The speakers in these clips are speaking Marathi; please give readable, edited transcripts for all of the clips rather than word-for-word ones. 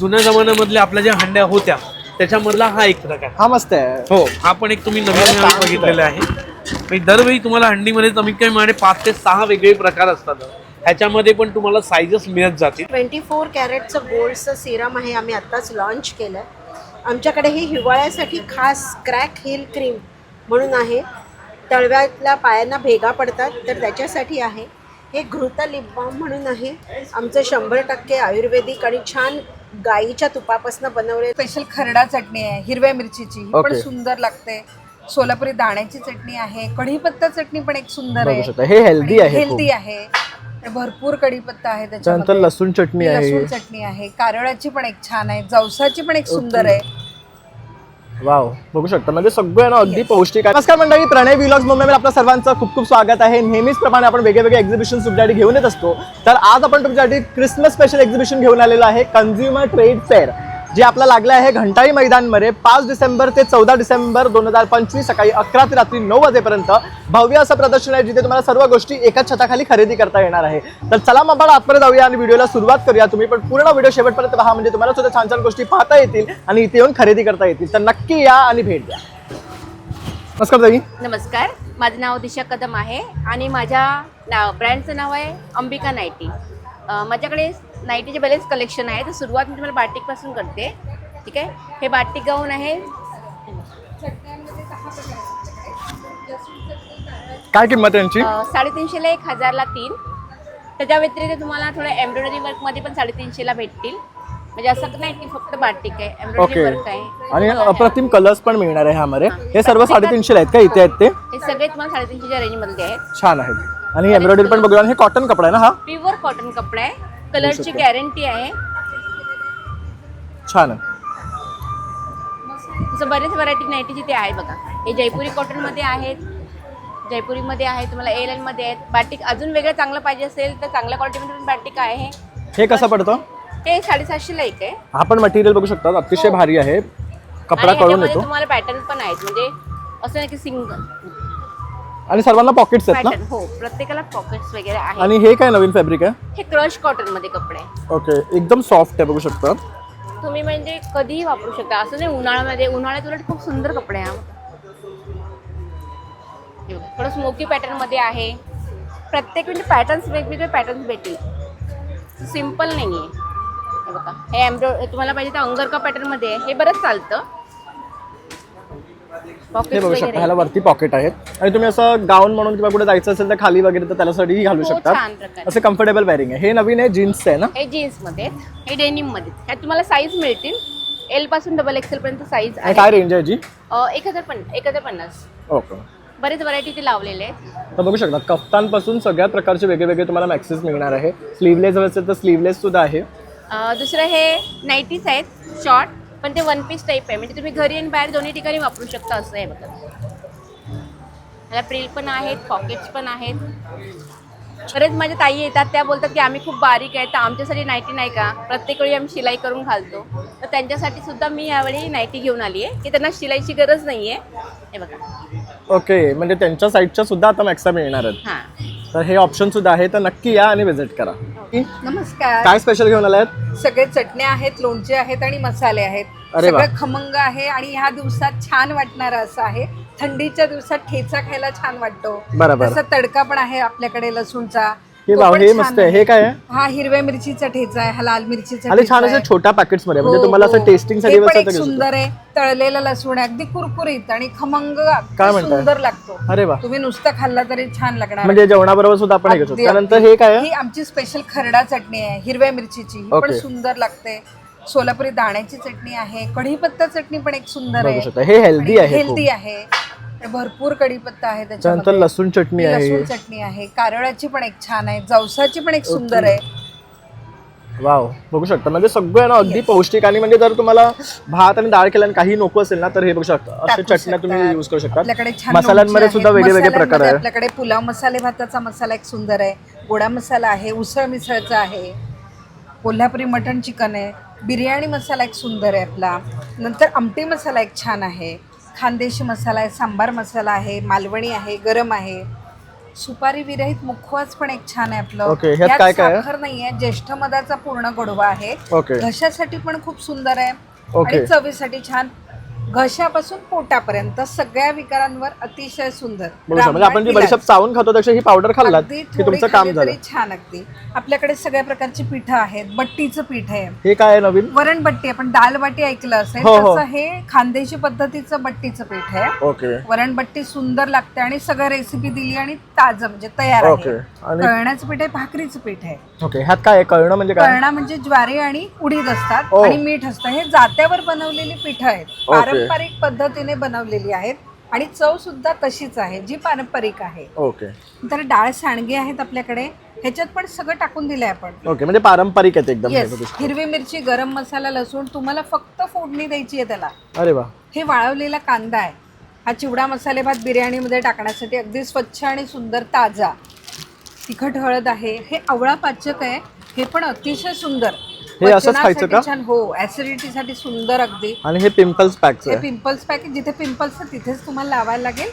जुन्या जमान्यामधल्या आपल्या ज्या हंड्या होत्या त्याच्यामधला हा एक प्रकार. हा मस्त आहे. हो, हा पण एक तुम्ही नवीन बघितलेला आहे. म्हणजे दरवेळी तुम्हाला हंडीमध्ये कमीत कमी म्हणजे 5 ते 6 वेगळे प्रकार असतात. ह्याच्यामध्ये पण तुम्हाला साईजेस मिळत जातील. 24 कॅरेटचं गोल्डचं सिरम आहे, आम्ही आत्ताच लॉन्च केलं. आमच्याकडे ही हिवाळ्यासाठी खास क्रॅक हिल क्रीम म्हणून आहे. तळव्यातल्या पायांना भेगा पडतात तर त्याच्यासाठी आहे. हे घृत लिप बाम म्हणून आहे. आमचं 100% आयुर्वेदिक आणि छान गाईच्या तुपापासून बनवले. स्पेशल खरडा चटणी आहे हिरव्या मिरचीची, ही पण सुंदर लागते. सोलापुरी दाण्याची चटणी आहे. कढीपत्ता चटणी पण एक सुंदर आहे. हे हेल्दी आहे. हेल्दी आहे. भरपूर कढीपत्ता आहे त्यानंतर त्याच्यामध्ये. लसूण चटणी आहे. लसूण चटणी आहे. कारळाची पण एक छान आहे. जवसाची पण एक सुंदर आहे. वाव, बघू शकता म्हणजे सगळं ना अगदी पौष्टिक आहे. नमस्कार मंडळी, प्रणय व्लॉग्स मुंबईमध्ये आपल्या सर्वांचं खूप खूप स्वागत आहे. नेहमीच प्रमाणे आपण वेगवेगळे एक्झिबिशन तुमच्यासाठी घेऊन येत असतो. तर आज आपण तुमच्यासाठी क्रिसमस स्पेशल एक्झिबिशन घेऊन आलेलो आहे. कन्झ्युमर ट्रेड फेअर जे आपला लागलं आहे घंटाळी मैदानमध्ये 5 डिसेंबर ते 14 डिसेंबर 2025 सकाळी 11 ते रात्री 9 वाजेपर्यंत भव्य असं प्रदर्शन आहे, जिथे तुम्हाला सर्व गोष्टी एकाच छताखाली खरेदी करता येणार आहे. तर चला मग आपण आतमध्ये जाऊया आणि व्हिडिओला सुरुवात करूया. तुम्ही पण पूर्ण व्हिडिओ शेवटपर्यंत पहा, म्हणजे तुम्हाला सुद्धा छान छान गोष्टी पाहता येतील आणि इथे येऊन खरेदी करता येतील. तर नक्की या आणि भेट द्या. नमस्कार ताई. नमस्कार, माझं नाव दिशा कदम आहे आणि माझ्या ब्रँडचं नाव आहे अंबिका नाईटी. माझ्याकडे नाईटीचे बरेच कलेक्शन आहे. तर सुरुवात मी तुम्हाला बाटिकपासून करते. ठीक आहे, हे बाटिक गाऊन आहे. काय किंमत आहे यांची? 350ला 1000ला 3. त्याच्या व्यतिरिक्त तुम्हाला थोडं एम्ब्रॉयडरी वर्कमध्ये पण 350ला भेटतील. म्हणजे असं नाही की फक्त बाटिक आहे, एम्ब्रॉयडरी वर्क आहे. आणि अप्रतिम कलर्स पण मिळणार आहे ह्यामध्ये. हे सर्व 350 आहेत का? इथे आहेत ते? हे सगळे तुम्हाला 350च्या रेंजमध्ये आहेत. छान आहेत. आणि एम्ब्रॉयडरी पण बघूया. हे कॉटन कपडा आहे ना? हा प्युअर कॉटन कपडा आहे. कलरची गॅरंटी आहे. छान आहे. तसं बरेच व्हरायटी नाईटीची ते आहे बघा. हे जयपुरी कॉटनमध्ये आहेत, जयपुरीमध्ये आहे, तुम्हाला एल मध्ये आहेत. बाटिक अजून वेगळं चांगलं पाहिजे असेल तर चांगल्या क्वालिटीमध्ये पण बाटिक आहे. हे कसं पडतं? हे 750ला एक आहे. हा पण मटेरियल बघू शकता, अतिशय भारी आहे. कपडा कळून येतो. तुम्हाला पॅटर्न पण आहेत, म्हणजे असं नाही की सिंगल. आणि सर्वांना पॉकेट्स आहेत ना? पॅटर्न हो, प्रत्येकाला पॉकेट्स वगैरे आहेत. आणि हे काय नवीन फॅब्रिक आहे? हे क्रश कॉटन मध्ये कपडे आहे. ओके, एकदम सॉफ्ट आहे बघू शकता. तुम्ही म्हणजे कधीही वापरू शकता. असं नाही उन्हाळ्यामध्ये, उन्हाळ्यात उलट खूप सुंदर कपडे आहे. थोडं स्मोकी पॅटर्न मध्ये आहे. प्रत्येक म्हणजे पॅटर्न्स वेगवेगळे पॅटर्न्स भेटतील. सिम्पल नाही आहे. हे बघा, हे तुम्हाला पाहिजे तर अंगरका पॅटर्न मध्ये आहे. हे बरंच चालतं. हे बघू शकता, ह्याला वरती पॉकेट आहेत. आणि तुम्ही असं गाऊन म्हणून किंवा कुठे जायचं असेल तर खाली वगैरे तर त्याच्यासाठीही घालू शकता. असं कम्फर्टेबल वेअरिंग आहे. हे नवीन आहे, जीन्स आहे ना? हे जीन्स मध्ये, हे डेनिम मध्ये. ह्यात तुम्हाला साईज मिळतील. एल पासून XXL पर्यंत साईज आहे. काय रेंज आहे जी? 1050. ओके, बरेच व्हरायटी ते लावलेले आहेत. तर बघू शकता कफ्तांपासून सगळ्या प्रकारचे वेगवेगळे तुम्हाला मॅक्सेस मिळणार आहे. स्लीवलेस असेल तर स्लीवलेस सुद्धा आहे. दुसरं हे नाईटीज आहेत शॉर्ट, पण ते 1 पीस टाईप आहे. म्हणजे तुम्ही घरी आणि बाहेर दोन्ही ठिकाणी वापरू शकता. असं आहे बघा. ह्याला प्रिल पण आहेत, पॉकेट्स पण आहेत. बरेच माझ्या ताई येतात, त्या बोलतात की आम्ही खूप बारीक आहे तर आमच्यासाठी नाईटी नाही का. प्रत्येक वेळी आम्ही शिलाई करून घालतो, तर त्यांच्यासाठी सुद्धा मी यावेळी नाईटी घेऊन आली आहे की त्यांना शिलाईची गरज नाही आहे. हे बघा. ओके, म्हणजे त्यांच्या साईडच्या सुद्धा आता मॅक्सा मिळणार आहेत. हां, तर हे ऑप्शन सुद्धा आहे, तर नक्की या आणि व्हिजिट करा. नमस्कार. काय स्पेशल घेऊन आलात? सगळे चटण्या आहेत, लोणचे आहेत आणि मसाले आहेत. अरे वा. सगळं खमंग आहे आणि ह्या दिवसात छान वाटणार असं आहे. थंडीच्या दिवसात ठेचा खायला छान वाटतो. बरोबर. तसा तडका पण आहे आपल्याकडे लसूणचा. हे तो वाव, पण हे छान मस्त आहे. आहे. हे काय आहे? हा हिरव्या मिरचीचा ठेचा आहे, हा लाल मिरचीचा आणि ठेचा छान असे आहे. छोट्या पॅकेट्स मध्ये, म्हणजे हो, तुम्हाला असं हो. टेस्टिंग साठी हे पण वगैरे एक घेऊ शकता. सुंदर आहे. तळलेला लसूण आहे, अगदी कुरकुरीत आणि खमंग, काय अगदी म्हणताय? सुंदर लागतो. अरे वा. तुम्ही नुसतं खाल्ला तरी छान लागणार. म्हणजे जेवणाबरोबर सुद्धा आपण हे घेऊ शकतो. अगदी, त्यानंतर अगदी. हे काय आहे? ही आमची स्पेशल खरडा चटणी आहे हिरव्या मिरचीची, ही पण ओके. सुंदर लागते. सोलापुरी दाण्याची चटणी आहे. कढीपत्ता चटणी पण एक सुंदर बघू आहे. शकता, हे हेल्दी आहे. हेल्दी आहे. भरपूर कढीपत्ता आहे त्यानंतर त्याच्यामध्ये. लसूण चटणी आहे. लसूण चटणी आहे. कारळाची पण एक छान आहे. जवसाची पण एक सुंदर आहे. वाव, बघू शकता म्हणजे सगळं ना अगदी पौष्टिक. आणि म्हणजे जर तुम्हाला भात आणि डाळ केल्याने काही नको असेल ना, तर हे बघू शकता असे टाकू चटण्या तुम्ही शकतात. यूज करू शकता. आपल्याकडे छान मसाल्यांमध्ये लोणचे सुद्धा आहेत. वेगवेगळे प्रकार मसाल्यांमध्ये आहेत. आपल्याकडे पुलाव मसाले भाताचा मसाला एक सुंदर आहे. गोडा मसाला आहे. उसळ मिसळचा आहे. कोल्हापुरी मटण चिकन आहे. बिर्याणी मसाला एक सुंदर आहे आपला. नंतर आमटी मसाला एक छान आहे. खानदेशी मसाला आहे. सांबार मसाला आहे. मालवणी आहे. गरम आहे. सुपारी विरहित मुखवास पण एक छान आहे आपलं. ओके, ह्यात यात काय काय आहे? साखर नाहीये, ज्येष्ठ मधाचा पूर्ण गोडवा आहे. ओके. घशासाठी पण खूप सुंदर आहे ओके. आणि चवीसाठी छान. घशापासून पोटापर्यंत सगळ्या विकारांवर अतिशय सुंदर. म्हणजे आपण जी बडीशेप चावून खातो त्यापेक्षा ही पावडर खाल्लात अगदी की थोडी तुमचं काम खाल्ली झालं. तरी छान. अगदी आपल्याकडे सगळ्या प्रकारची पीठं आहेत. बट्टीचं पीठ आहे, हे काय आहे नवीन? वरण बट्टी. आपण दाल बाटी ऐकलं असेल हो, हो. तसं हे खानदेशी पद्धतीचं बट्टीचं पीठ आहे. ओके वरण बट्टी सुंदर लागते आणि सगळं रेसिपी दिली आणि ताजं म्हणजे तयार ओके. आहे. आणि कळण्याचं पीठ आहे, भाकरीचं पीठ आहे. ओके, ह्यात काय आहे? कळणं म्हणजे काय? कळणा म्हणजे ज्वारी आणि उडीद असतात ओ. आणि मीठ असतं. हे जात्यावर बनवलेली पीठ आहेत, ओके. पारंपरिक पद्धतीने बनवलेली आहेत आणि चव सुद्धा तशीच आहे जी पारंपरिक आहे. ओके तर डाळ सांडगे आहेत आपल्याकडे, ह्याच्यात पण सगळं टाकून दिलंय आपण. ओके, म्हणजे पारंपरिक आहेत एकदम. येस, हिरवी मिरची, गरम मसाला, लसूण, तुम्हाला फक्त फोडणी द्यायची आहे त्याला. अरे वा. हे वाळवलेला कांदा आहे. हा चिवडा मसाले भात बिर्याणीमध्ये टाकण्यासाठी अगदी स्वच्छ आणि सुंदर ताजा. तिखट हळद आहे. हे आवळा पाचक आहे, हे पण अतिशय सुंदर. हे असंच खायचं का? छान. हो, ऍसिडिटीसाठी सुंदर अगदी. आणि हे पिंपल्स पॅकचं हे आहे. पिंपल्स पॅक, जिथे पिंपल्स तिथेच तुम्हाला लावायला लागेल.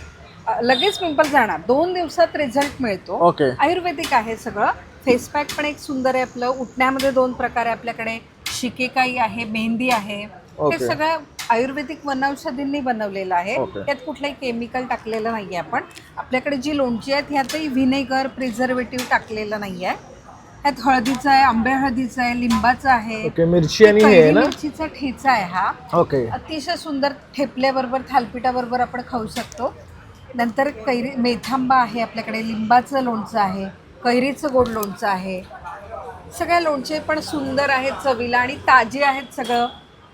लगेच पिंपल जाणार, 2 दिवसात रिझल्ट मिळतो. ओके. आयुर्वेदिक आहे सगळं. फेस पॅक पण एक सुंदर आहे आपलं. उठण्यामध्ये 2 प्रकार आहे आपल्याकडे. शिकेकाई आहे, मेहंदी आहे. ओके. हे सगळं आयुर्वेदिक वनौषधींनी बनवलेलं आहे. ओके. त्यात कुठलंही केमिकल टाकलेलं नाही आहे. आपण आपल्याकडे जी लोणची आहेत ह्यातही व्हिनेगर, प्रिझर्वेटिव्ह टाकलेलं नाही आहे. ह्यात हळदीचं आहे, आंबे हळदीचं आहे, लिंबाचं आहे. ओके, मिरची आणि हे आहे कैरी ना? मिरचीचा ठेचा आहे हा. ओके. अतिशय सुंदर. ठेपल्याबरोबर, थालपिठाबरोबर आपण खाऊ शकतो. नंतर कैरी मेथांबा आहे आपल्याकडे, लिंबाचं लोणचं आहे, कैरीचं गोड लोणचं आहे. सगळ्या लोणचे पण सुंदर आहेत चवीला आणि ताजे आहेत सगळं.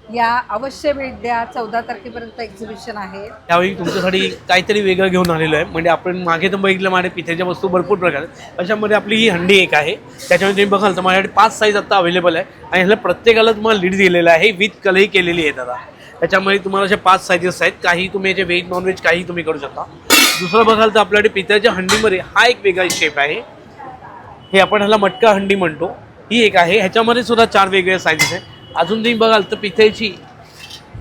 या अवश्य भेट द्या. 14 तारखेपर्यंत एक्झिबिशन आहे. त्यावेळी तुमच्यासाठी काहीतरी वेगळं घेऊन आलेलो आहे. म्हणजे आपण मागे तर बघितलं माझ्या पिठ्याच्या वस्तू भरपूर प्रकार आहेत. अशामध्ये आपली ही हंडी एक आहे. त्याच्यामध्ये तुम्ही बघाल तर माझ्याकडे 5 साईज आता अवेलेबल आहे आणि ह्याला प्रत्येकाला तुम्हाला लीड दिलेलं आहे. विथ कलही केलेली आहे दादा. त्याच्यामध्ये तुम्हाला अशा 5 साईजेस आहेत. काही तुम्ही याचे व्हेज नॉनव्हेज काही तुम्ही करू शकता. दुसरं बघाल तर आपल्याकडे पितळेच्या हंडीमध्ये हा एक वेगळा शेप आहे. हे आपण ह्याला मटका हंडी म्हणतो. ही एक आहे. ह्याच्यामध्ये सुद्धा 4 वेगवेगळ्या साईजेस आहेत. अजून तुम्ही बघाल तर पितळेची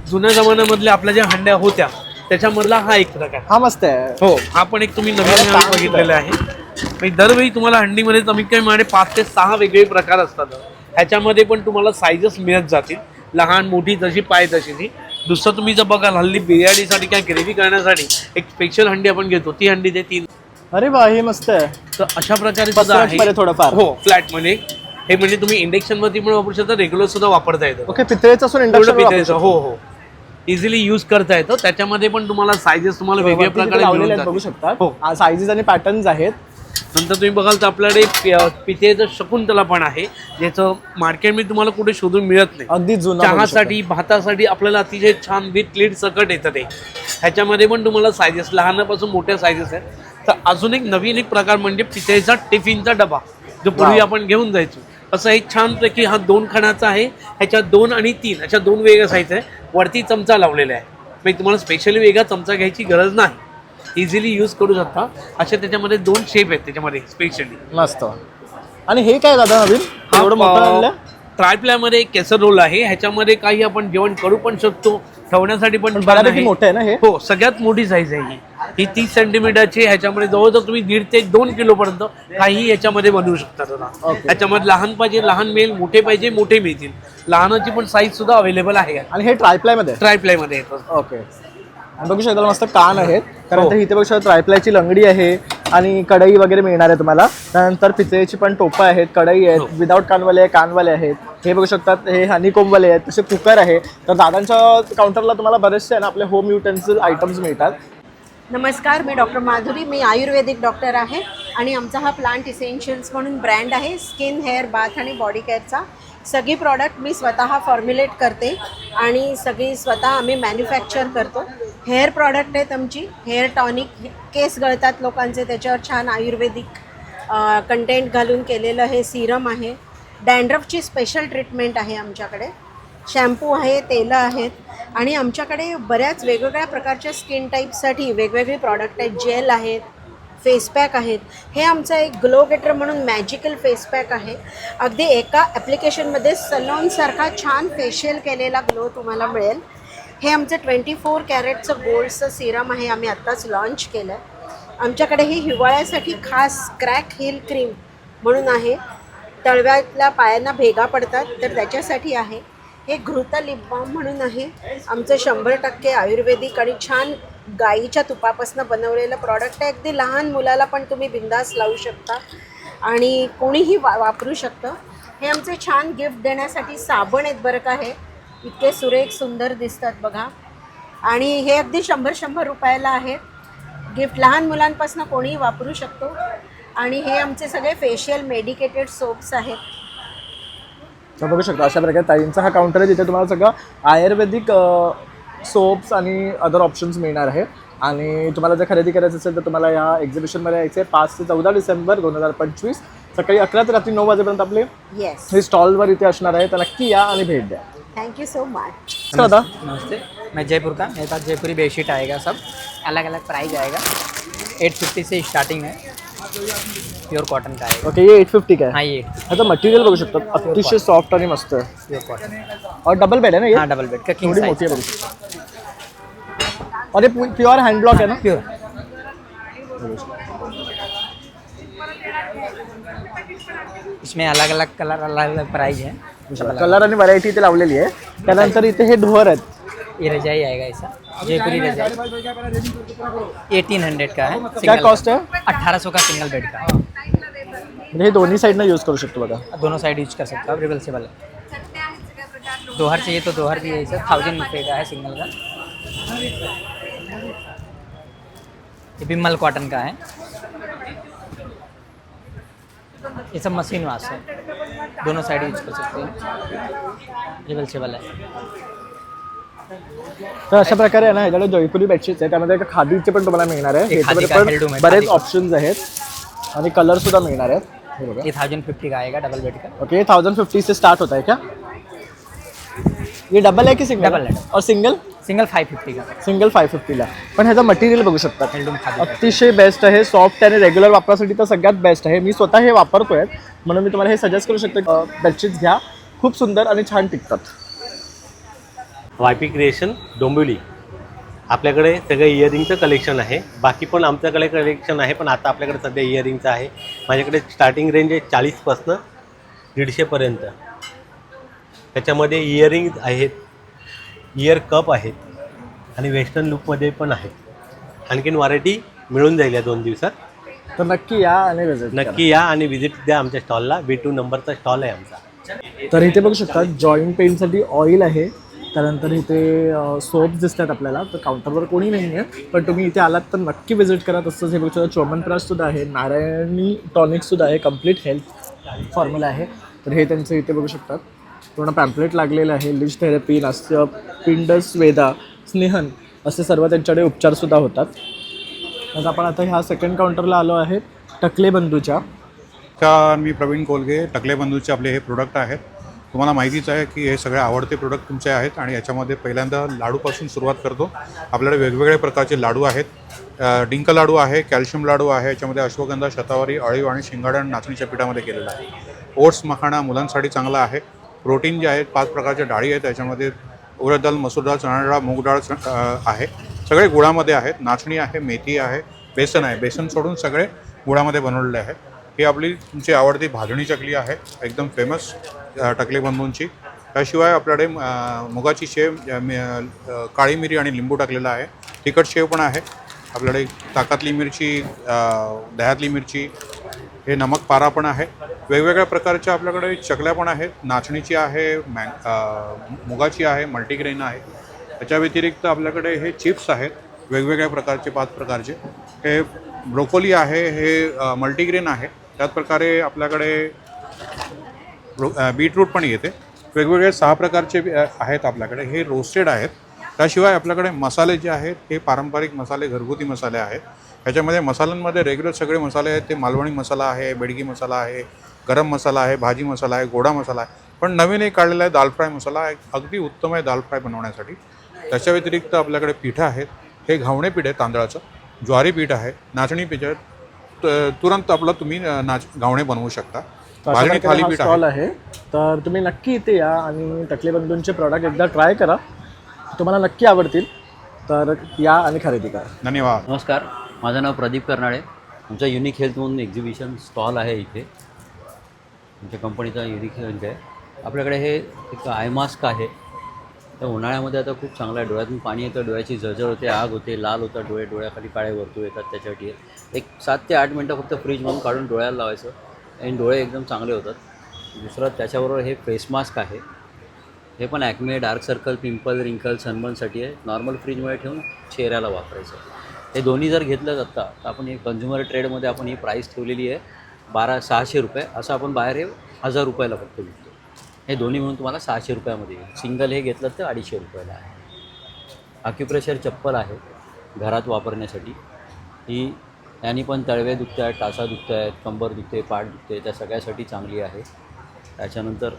जुन्या जमान्यामधल्या आपल्या ज्या हंड्या होत्या त्याच्यामधला हा एक प्रकार. हा मस्त आहे. हो, हा पण एक तुम्ही नवीन बघितलेला आहे. म्हणजे दरवेळी तुम्हाला हंडीमध्ये कमीत कमी माझे 5 ते 6 वेगवेगळे प्रकार असतात. ह्याच्यामध्ये पण तुम्हाला साईजेस मिळत जातील, लहान मोठी जशी पाय तशी. दुसरं तुम्ही जर बघाल हल्ली बिर्याणीसाठी काय ग्रेव्ही करण्यासाठी एक स्पेशल हंडी आपण घेतो, ती हंडी ते 3. अरे वा, हे मस्त आहे. तर अशा प्रकारे सुद्धा आहे. पसरटमध्ये थोडंफार. हो, फ्लॅटमध्ये. हे म्हणजे तुम्ही इंडक्शन मध्ये पण वापरू शकता, रेग्युलर सुद्धा वापरता येतं. ओके, पितळेचं असून पूर्ण इंडक्शन पितळेचं. हो हो, इझिली यूज करता येतं. त्याच्यामध्ये पण तुम्हाला साईजेस तुम्हाला वेगवेगळ्या प्रकारे लावलेले मिळून आहेत, बघू जातील. शकता. हो. साईजेस आणि पॅटर्न्स आहेत. नंतर तुम्ही बघाल तर आपल्याकडे पितळेचं शकुंतला पण आहे, ज्याचं मार्केटमध्ये तुम्हाला कुठे शोधून मिळत नाही. अगदी जुनं. चहासाठी, भातासाठी आपल्याला अतिशय छान विथ लीड सकट येतं ते. ह्याच्यामध्ये पण तुम्हाला साईजेस लहानापासून मोठ्या साईजेस आहेत. तर अजून एक नवीन एक प्रकार म्हणजे पितळेचा टिफिनचा डबा, जो पूर्वी आपण घेऊन जायचो. असं एक छानपैकी हा 2 खणाचा आहे. ह्याच्यात 2 आणि 3 अशा 2 वेगळ्या साईज आहे. वरती चमचा लावलेला आहे. म्हणजे तुम्हाला स्पेशली वेगळा चमचा घ्यायची गरज नाही, इझिली यूज करू शकता. असे त्याच्यामध्ये 2 शेप आहेत त्याच्यामध्ये स्पेशली. मस्त. आणि हे काय दादा नवीन एवढं मोठं आणलं? ट्रायप्लायमध्ये एक केसर रोल आहे. ह्याच्यामध्ये काही आपण जेवण करू पण शकतो, ठेवण्यासाठी पण छान बऱ्यापैकी आहे. मोठं आहे ना हे? हो, सगळ्यात मोठी साईज आहे ही 30 सेंटीमीटरची. ह्याच्यामध्ये जवळजवळ तुम्ही 1.5 ते 2 किलोपर्यंत काही याच्यामध्ये बनवू शकता दादा. ह्याच्यामध्ये लहान पाहिजे लहान मिळेल, मोठे पाहिजे मोठे मिळतील. लहानाची पण साईज सुद्धा अवेलेबल आहे. आणि हे ट्रायप्लायमध्ये? ट्रायप्लायमध्ये येतं. ओके. आणि बघू शकता मस्त कान आहेत. त्यानंतर हो. इथे बघू शकता ट्रायप्लायची लंगडी आहे आणि कढई वगैरे मिळणार आहे तुम्हाला. त्यानंतर पितळेची पण टोपं आहेत, कढई आहेत, विदाऊट कानवाले आहे, कानवाले आहेत. हे बघू शकतात, हे हनीकोम्बवाले आहेत. तसे कुकर आहे. तर दादांच्या काउंटरला तुम्हाला बरेचसे ना आपले होम युटेन्सिल आयटम्स मिळतात. नमस्कार, मी डॉक्टर माधुरी. मी आयुर्वेदिक डॉक्टर आहे आणि आमचा हा प्लांट इसेन्शियल्स म्हणून ब्रँड आहे. स्किन, हेअर, बाथ आणि बॉडी केअरचा सगळी प्रॉडक्ट मी स्वतः फॉर्म्युलेट करते आणि सगळी स्वतः आम्ही मॅन्युफॅक्चर करतो. हेअर प्रॉडक्ट आहेत आमची, हेअर टॉनिक, केस गळतात लोकांचे, त्याच्यावर छान आयुर्वेदिक कंटेंट घालून केलेलं हे सिरम आहे. डॅन्ड्रफची स्पेशल ट्रीटमेंट आहे आमच्याकडे. शॅम्पू आहे, तेलं आहेत आणि आमच्याकडे बऱ्याच वेगवेगळ्या प्रकारच्या स्किन टाईपसाठी वेगवेगळे प्रॉडक्ट आहेत. जेल आहेत, फेस पॅक आहेत. हे आमचं एक ग्लो गेटर म्हणून मॅजिकल फेस पॅक आहे. अगदी एका ॲप्लिकेशनमध्ये सलॉनसारखा छान फेशियल केलेला ग्लो तुम्हाला मिळेल. हे आमचं 24 कॅरेटचं गोल्डचं सिरम आहे, आम्ही आत्ताच लॉन्च केलं आहे आमच्याकडे ही हिवाळ्यासाठी खास क्रॅक हिल क्रीम म्हणून आहे. तळव्यातल्या पायांना भेगा पडतात तर त्याच्यासाठी आहे. हे घृत लिप बाम म्हणून आहे. आमचं 100% आयुर्वेदिक आणि छान गाईच्या तुपापासून बनवलेलं प्रॉडक्ट आहे. अगदी लहान मुलाला पण तुम्ही बिंदास लावू शकता आणि कोणीही वापरू शकतं. हे आमचे छान गिफ्ट देण्यासाठी साबण आहेत बरं का. हे इतके सुरेख सुंदर दिसतात बघा आणि हे अगदी 100 रुपयाला आहेत. गिफ्ट लहान मुलांपासून कोणीही वापरू शकतो. आणि हे आमचे सगळे फेशियल मेडिकेटेड सोप्स आहेत. तर बघू शकता अशा प्रकारे ताईंचा हा काउंटर आहे जिथे तुम्हाला सगळं आयुर्वेदिक सोप्स आणि अदर ऑप्शन्स मिळणार आहे. आणि तुम्हाला जर खरेदी करायचं असेल तर तुम्हाला या एक्झिबिशनमध्ये यायचं आहे 5 ते 14 डिसेंबर 2025 सकाळी 11 ते रात्री 9 वाजेपर्यंत आपले येस, हे स्टॉलवर इथे असणार आहे. तर नक्की या आणि भेट द्या. Thank you so much. दादा नमस्ते, मैं जयपुर का. मेरे पास जयपुरी बेडशीट आएगा, सब अलग अलग प्राइस आएगा. 850 से स्टार्टिंग है, प्योर कॉटन का आएगा. ओके, ये 850 का है. हाँ, ये आता मटेरियल बघू शकता अतिशय सॉफ्ट आणि मस्त आहे. Pure cotton. और डबल बेड है ना ये? हाँ, डबल बेड का किंग थोड़ी मोटी साइज. है बघू शकता. और ये प्योर हैंड ब्लॉक है ना? प्योर. इसमें अलग अलग कलर, अलग अलग प्राइस है. कलर आणि व्हरायटी इथे लावलेली आहे. त्यानंतर इथे हे ढोर आहेत. ये रजाई आएगा ऐसा, जयपुरी रजाई 1800 का है. क्या सिंगल कॉस्ट है? 1800 का सिंगल बेड का. म्हणजे हे दोन्ही साईडनं यूज करू शकतो बघा. दोनों साइड यूज कर सकते हो, रिवर्सेबल है. दोहर चाहिए तो दोहर भी है सर. 1000 रुपये का है सिंगल का. ये बिमल कॉटन का है. ये सब मशीन वाश है, दोनों साइड यूज कर सकते हैं, रिवर्सेबल है. तर अशा प्रकारे आहे ना ह्याच्याकडे जयपुरी बेडशीट्स आहे. त्यामध्ये एका खादीचे पण तुम्हाला मिळणार आहे. एक खादी ह्याच्यामध्ये का हेल्डूम पण आहे, बरेच खादी का. ऑप्शन्स आहेत आणि कलर सुद्धा मिळणार आहेत. हे बघा. ये 1050 का आएगा डबल बेड का. ओके, 1050 से स्टार्ट होता है क्या? ये डबल है की सिंगल? डबल है. और सिंगल? सिंगल 550 का. सिंगल 550 ला. पण ह्याचं मटेरियल बघू शकता हेल्डूम खादी. अतिशय बेस्ट आहे. सॉफ्ट आणि रेग्युलर वापरासाठी तर सगळ्यात बेस्ट आहे. मी स्वतः हे वापरतोय म्हणून मी तुम्हाला हे सजेस्ट करू शकतो. बेडशीट्स घ्या, खूप सुंदर आणि छान टिकतात. YP creation Dombivli. आपल्याकडे सगळं इयरिंगचं कलेक्शन आहे. बाकी पण आमच्याकडे कलेक्शन आहे, पण आता आपल्याकडे सध्या इयरिंगचं आहे. माझ्याकडे स्टार्टिंग रेंज आहे 40पासनं 150पर्यंत. त्याच्यामध्ये इयरिंग्ज आहेत, इयर कप आहेत आणि वेस्टर्न लुकमध्ये पण आहेत. आणखीन व्हरायटी मिळून जाईल या 2 दिवसात. तर नक्की या आणि विजिट नक्की या आणि व्हिजिट द्या आमच्या स्टॉलला. B2 नंबरचा स्टॉल आहे आमचा. तर इथे बघू शकता जॉईंट पेनसाठी ऑइल आहे. त्यानंतर इथे सोप्स दिसतात आपल्याला. तर काउंटरवर कोणी नाही आहे, पण तुम्ही इथे आलात तर नक्की विजिट करा. तसंच हे बघू शकता च्यवनप्राशसुद्धा आहे, नारायणी टॉनिकसुद्धा आहे, कम्प्लीट हेल्थ फॉर्म्युला आहे. तर हे त्यांचं इथे बघू शकतात पूर्ण पॅम्पलेट लागलेलं आहे. लिच थेरपी, नास्य, पिंडस वेदा, स्नेहन असे सर्व त्यांच्याकडे उपचारसुद्धा होतात. तर आपण आता ह्या सेकंड काउंटरला आलो आहे टकले बंधूच्या. मी प्रवीण कोलगे. टकले बंधूचे आपले हे प्रोडक्ट आहेत. तुम्हाला माहितीच आहे की हे सगळे आवडते प्रोडक्ट तुमचे आहेत. आणि याच्यामध्ये पहिल्यांदा लाडूपासून सुरुवात करतो. आपल्याकडे वेगवेगळे प्रकारचे लाडू आहेत. डिंक लाडू आहे, कॅल्शियम लाडू आहे. याच्यामध्ये अश्वगंधा, शतावरी, अळीव आणि शिंगाडा नाचणीच्या पिठामध्ये केलेलं आहे. ओट्स मखाणा मुलांसाठी चांगला आहे. प्रोटीन जे आहेत 5 प्रकारच्या डाळी आहेत. त्याच्यामध्ये उडद डाळ, मसूर डाळ, चणा डाळ, मूग डाळ आहे. सगळे गुळामध्ये आहेत. नाचणी आहे, मेथी आहे, बेसन आहे. बेसन सोडून सगळे गुळामध्ये बनवलेले आहे. ही आपली तुमची आवडती भाजणी चकली आहे, एकदम फेमस टकले बंधूंची. त्याशिवाय आपल्याकडे मुगाची शेव, काळी मिरी आणि लिंबू टाकलेला आहे. तिखट शेव पण आहे आपल्याकडे. ताकातली मिरची, दह्यातली मिरची, हे नमक पारा पण आहे. वेगवेगळ्या प्रकारच्या आपल्याकडे चकल्या पण आहेत. नाचणीची आहे, मुगाची आहे, मल्टीग्रेन आहे. त्याच्या व्यतिरिक्त आपल्याकडे हे चिप्स आहेत वेगवेगळ्या प्रकारचे, 5 प्रकारचे. हे ब्रोकोली आहे, हे मल्टीग्रेन आहे. त्याच प्रकारे आपल्याकडे बीटरूट पण येते. वेगवेगळे 6 प्रकारचे आहेत आपल्याकडे. हे रोस्टेड आहेत. त्याशिवाय आपल्याकडे मसाले जे आहेत हे पारंपरिक मसाले, घरगुती मसाले आहेत. ह्याच्यामध्ये मसाल्यांमध्ये रेग्युलर सगळे मसाले आहेत. ते मालवणी मसाला आहे, बेडगी मसाला आहे, गरम मसाला आहे, भाजी मसाला आहे, गोडा मसाला आहे. पण नवीन एक काढलेला आहे दाल फ्राय मसाला, अगदी उत्तम आहे दाल फ्राय बनवण्यासाठी. त्याच्या व्यतिरिक्त आपल्याकडे पिठं आहेत. हे घावणे पीठ आहे तांदळाचं, ज्वारी पीठ आहे, नाचणी पीठ आहे. तुरंत आपलं तुम्ही घावणे बनवू शकता. भाजणी थालीपीठ स्टॉल आहे. तर तुम्ही नक्की इथे या आणि टकले बंधूंचे प्रॉडक्ट एकदा ट्राय करा, तुम्हाला नक्की आवडतील. तर या आणि खरेदी करा. धन्यवाद. नमस्कार, माझं नाव प्रदीप कर्नाळे. आमचा युनिक हेल्थ म्हणून एक्झिबिशन स्टॉल आहे इथे. आमच्या कंपनीचा युनिक हेल्थ आहे. आपल्याकडे हे एक आय मास्क आहे. तर उन्हाळ्यामध्ये आता खूप चांगला आहे. डोळ्यातून पाणी येतं, डोळ्याची जळजळ होते, आग होते, लाल होतात डोळे, डोळ्याखाली काळे वर्तुळ येतात. त्याच्यासाठी एक 7 ते 8 मिनटं फक्त फ्रीजमधून काढून डोळ्याला लावायचं आणि डोळे एकदम चांगले होतात. दुसरं त्याच्याबरोबर हे फेस मास्क आहे. हे पण ॲक्मे, डार्क सर्कल, पिंपल, रिंकल, सनबर्नसाठी आहे. नॉर्मल फ्रीजमध्ये ठेवून चेहऱ्याला वापरायचं. हे दोन्ही जर घेतलं जातं तर आपण हे कंझ्युमर ट्रेडमध्ये आपण ही प्राईस ठेवलेली आहे 600 रुपये. असं आपण बाहेर हे 1000 रुपयाला फक्त विकतो. हे दोन्ही मिळून तुम्हाला 600 रुपयामध्ये येईल. सिंगल हे घेतलं तर 250 रुपयाला आहे. अक्युप्रेशर चप्पल आहे घरात वापरण्यासाठी. ही यांनी पण तळवे दुखत आहेत, टाचा दुखत आहेत, कंबर दुखते, पाठ दुखते, त्या सगळ्यासाठी चांगली आहे. त्याच्यानंतर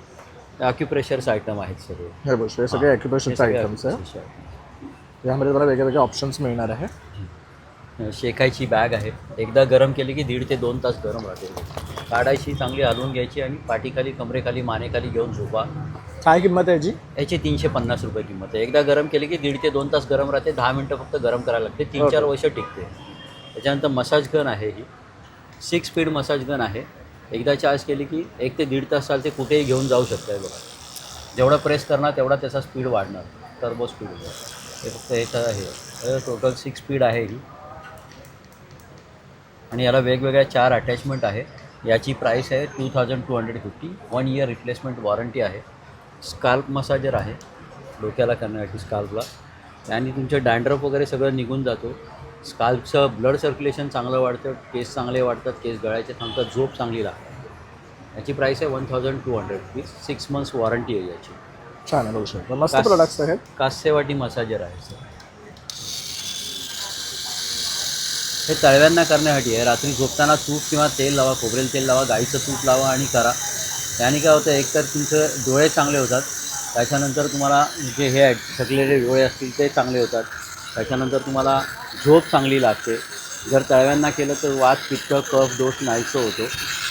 अक्युप्रेशरचे आयटम आहेत सगळे. हे बघ, हे सगळे ॲक्युप्रेशरचे आयटम्स आहे. यामध्ये तुम्हाला वेगळे वेगळे ऑप्शन्स मिळणार आहे. शेकायची बॅग आहे. एकदा गरम केली की 1.5 ते 2 तास गरम राहते. काढायची, चांगली हलवून घ्यायची आणि पाठीखाली, कमरेखाली, मानेखाली घेऊन झोपा. काय किंमत आहे याची? याची 350 रुपये किंमत आहे. एकदा गरम केली की 1.5 ते 2 तास गरम राहते. 10 मिनटं फक्त गरम करायला लागते. 3-4 वर्ष टिकते. त्याच्यानंतर मसाज गन आहे. ही 6 स्पीड मसाज गन आहे. एकदा चार्ज केली की 1 ते 1.5 तास चालते. कुठेही घेऊन जाऊ शकता. बघा, जेवढा प्रेस करणार तेवढा त्याचा स्पीड वाढणार. टर्बो स्पीड हे फक्त याचं आहे. टोटल 6 स्पीड आहे ही. आणि याला वेगवेगळ्या 4 अटॅचमेंट आहे. याची प्राईस आहे 2250. 1 इयर रिप्लेसमेंट वॉरंटी आहे. स्काल्प मसाजर आहे डोक्याला करण्यासाठी स्काल्पला. आणि तुमचं डॅन्ड्रफ वगैरे सगळं निघून जातो. स्काल्पचं ब्लड सर्क्युलेशन चांगलं वाढतं, केस चांगले वाढतात, केस गळायचे थांबतात, झोप चांगली लागते. याची प्राईस आहे 1200 6 मंथ्स वॉरंटी आहे याची. छान आहे, बघू शकतो. मस्त प्रोडक्ट्स आहेत. कासेवाटी मसाजर आहे सर. हे तळव्यांना करण्यासाठी आहे. रात्री झोपताना तूप किंवा तेल लावा, खोबरेल तेल लावा, गाईचं तूप लावा आणि करा. त्याने काय होतं, एकतर तुमचे डोळे चांगले होतात. त्याच्यानंतर तुम्हाला जे हे आहेत थकलेले डोळे असतील ते चांगले होतात. त्याच्यानंतर तुम्हाला झोप चांगली लागते. जर तळव्यांना केलं तर वात, पित्त, कफ दोष नाहीसं होतो.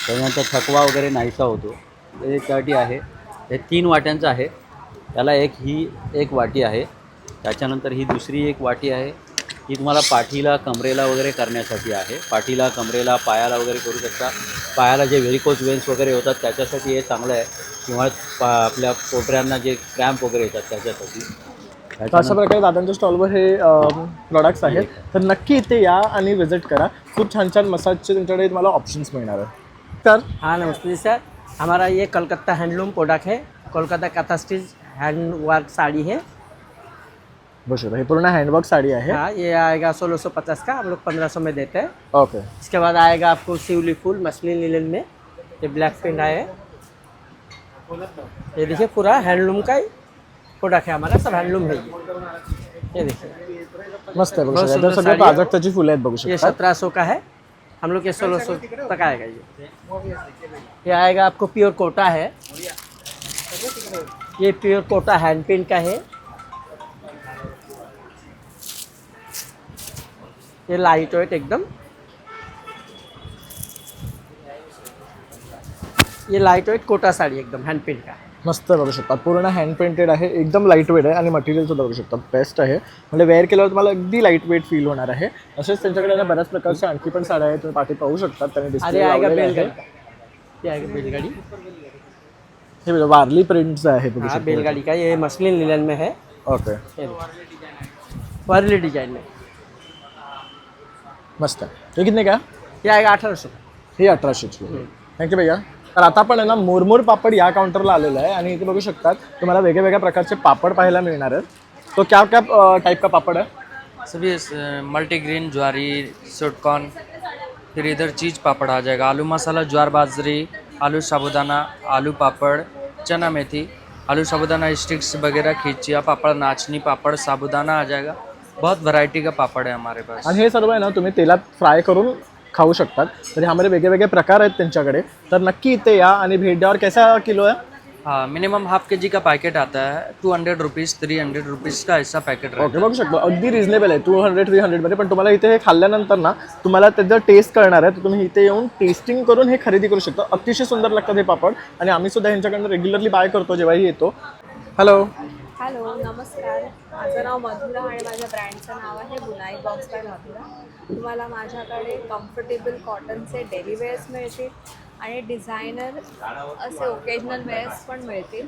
त्याच्यानंतर थकवा वगैरे नाहीसा होतो. ते त्यासाठी आहे. हे 3 वाट्यांचं आहे. त्याला ही एक वाटी आहे. त्याच्यानंतर ही दुसरी एक वाटी आहे. ही तुम्हाला पाठीला, कमरेला वगैरे करण्यासाठी आहे. पाठीला, कमरेला, पायाला वगैरे करू शकता. पायाला जे व्हेरिकोज वेन्स वगैरे होतात त्याच्यासाठी हे चांगलं आहे. किंवा आपल्या पोटऱ्यांना जे क्रॅम्प वगैरे येतात त्याच्यासाठी. अशा प्रकारे दादांच्या स्टॉलवर हे प्रोडक्ट्स आहेत. तर नक्की इथे या आणि विजिट करा. खूप छान छान मसाजचे तुमच्याकडे तुम्हाला ऑप्शन्स मिळणार आहेत. तर हाँ नमस्ते जी सर, हमारा ये कलकत्ता हैंडलूम प्रोडक्ट है. कोलकाता कथा स्टिच हैंड वर्क साड़ी है. बस हे पूर्ण हँडवर्क साड़ी है. हाँ, ये आएगा 1650 का. हम लोग 1500 में देते हैं. ओके. इसके बाद आएगा आपको शिवली फुल मसलिन लिनन में. ये ब्लैक प्रिंट आया है. ये देखिए पूरा हैंडलूम का ही प्रोडक्ट है हमारा. सब हैंडलूम है ये देखिए. मस्त आहे, बघू बहुत शकता. सुंदर सगळे साड़ी है. प्राजक्ताची फुले आहेत, बघू ये शकता. 1700 का है. हम लोग ये 1600 तक आएगा. ये आएगा आपको प्योर कोटा है. ये प्योर कोटा हैंड पेंट का है. ये लाइट वेट एकदम. ये लाइट वेट कोटा साड़ी एकदम हैंड पेंट का. मस्त बघू शकता. पूर्ण हँड पेंटेड आहे. एकदम लाईट वेट आहे आणि मटेरियल सुद्धा बघू शकता बेस्ट आहे. म्हणजे वेअर केल्यावर तुम्हाला अगदी लाईट वेट फील होणार आहे. तसेच त्यांच्याकडे ना बऱ्याच प्रकारच्या आणखी पण साड्या आहेत. तुम्ही पाठी पाहू शकता. त्यांनी डिस्प्ले अरे आएगा लावलेले आहे. बैलगाड़ी. ये आएगा बैलगाड़ी. हे बघा, वारली प्रिंटचं आहे, बघू हाँ शकता. बैलगाड़ी का. ये मसलिन लिनन में है. ओके. ये देखिए. वर्ली डिजाइन में. मस्त आहे. हे कितने का? ये आएगा 1800. हे 1800ची. थँक्यू भैया. तर आता आपण आहे ना मुरमुर पापड या काउंटरला आलेलं आहे आणि इथे बघू शकतात तुम्हाला वेगवेगळ्या प्रकारचे पापड पाहायला मिळणार आहेत. तो क्या क्या टाइप का पापड़ है? सभी मल्टीग्रेन, ज्वारी, स्वीटकॉर्न, फिर इधर चीज़ पापड़ आ जाएगा. आलू मसाला, ज्वार बाजरी, आलू साबुदाना, आलू पापड़, चना मेथी, आलू साबुदाना स्टिक्स वगैरह, खिचिया पापड़, नाचनी पापड़, साबुदाना आ जाएगा. बहुत वैरायटी का पापड़ है हमारे पास. आणि हे सर्व आहे ना तुम्ही तेलात फ्राय करून खाऊ शकतात. तर ह्यामध्ये वेगळे वेगळे प्रकार आहेत त्यांच्याकडे. तर नक्की इथे या आणि भेट द्या. और कैसा किलो है? हाँ, मिनिमम हाफ के जी का पैकेट आता है. 200 रुपीज़, 300 रुपीज़ का ऐसा पैकेट रहता ओके, बघू शकतो अगदी रिजनेबल आहे. 200-300 मध्ये. पण तुम्हाला इथे हे खाल्ल्यानंतर ना तुम्हाला त्याचं टेस्ट कळणार आहे. तर तुम्ही इथे येऊन टेस्टिंग करून हे खरेदी करू शकता. अतिशय सुंदर लागतात हे पापड आणि आम्ही सुद्धा ह्यांच्याकडनं रेग्युलरली बाय करतो जेव्हाही येतो. हॅलो. हॅलो नमस्कार, माझं नाव मधुरा आणि माझ्या ब्रँडचं नाव आहे बुनाई बॉक्स बाय मधुरा. तुम्हाला माझ्याकडे कम्फर्टेबल कॉटनचे डेली वेअर्स मिळतील आणि डिझायनर असे ओकेजनल वेअर्स पण मिळतील.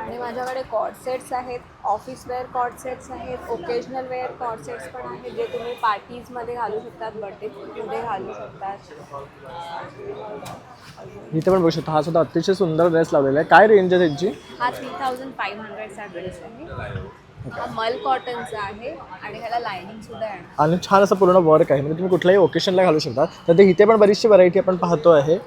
आणि माझ्याकडे कॉर्ड सेट्स आहेत, ऑफिस वेअर कॉर्ड सेट्स आहेत, ओकेजनल वेअर कॉर्ड सेट्स पण आहेत जे तुम्ही पार्टीजमध्ये घालू शकतात, बर्थडेमध्ये घालू शकतात. इथे पण बघू शकता, हा सुद्धा अतिशय सुंदर ड्रेस लावलेला आहे. काय रेंज आहे त्यांची? हा 3500चा ड्रेस आहे. हा मल कॉटनचा आहे आणि ह्याला लायनिंग सुद्धा येणार. आणि छान असं पूर्ण वर्क आहे, म्हणजे तुम्ही कुठल्याही ओकेशनला घालू शकता. तर ते इथे पण बरीचशी व्हरायटी आपण पाहतो आहे.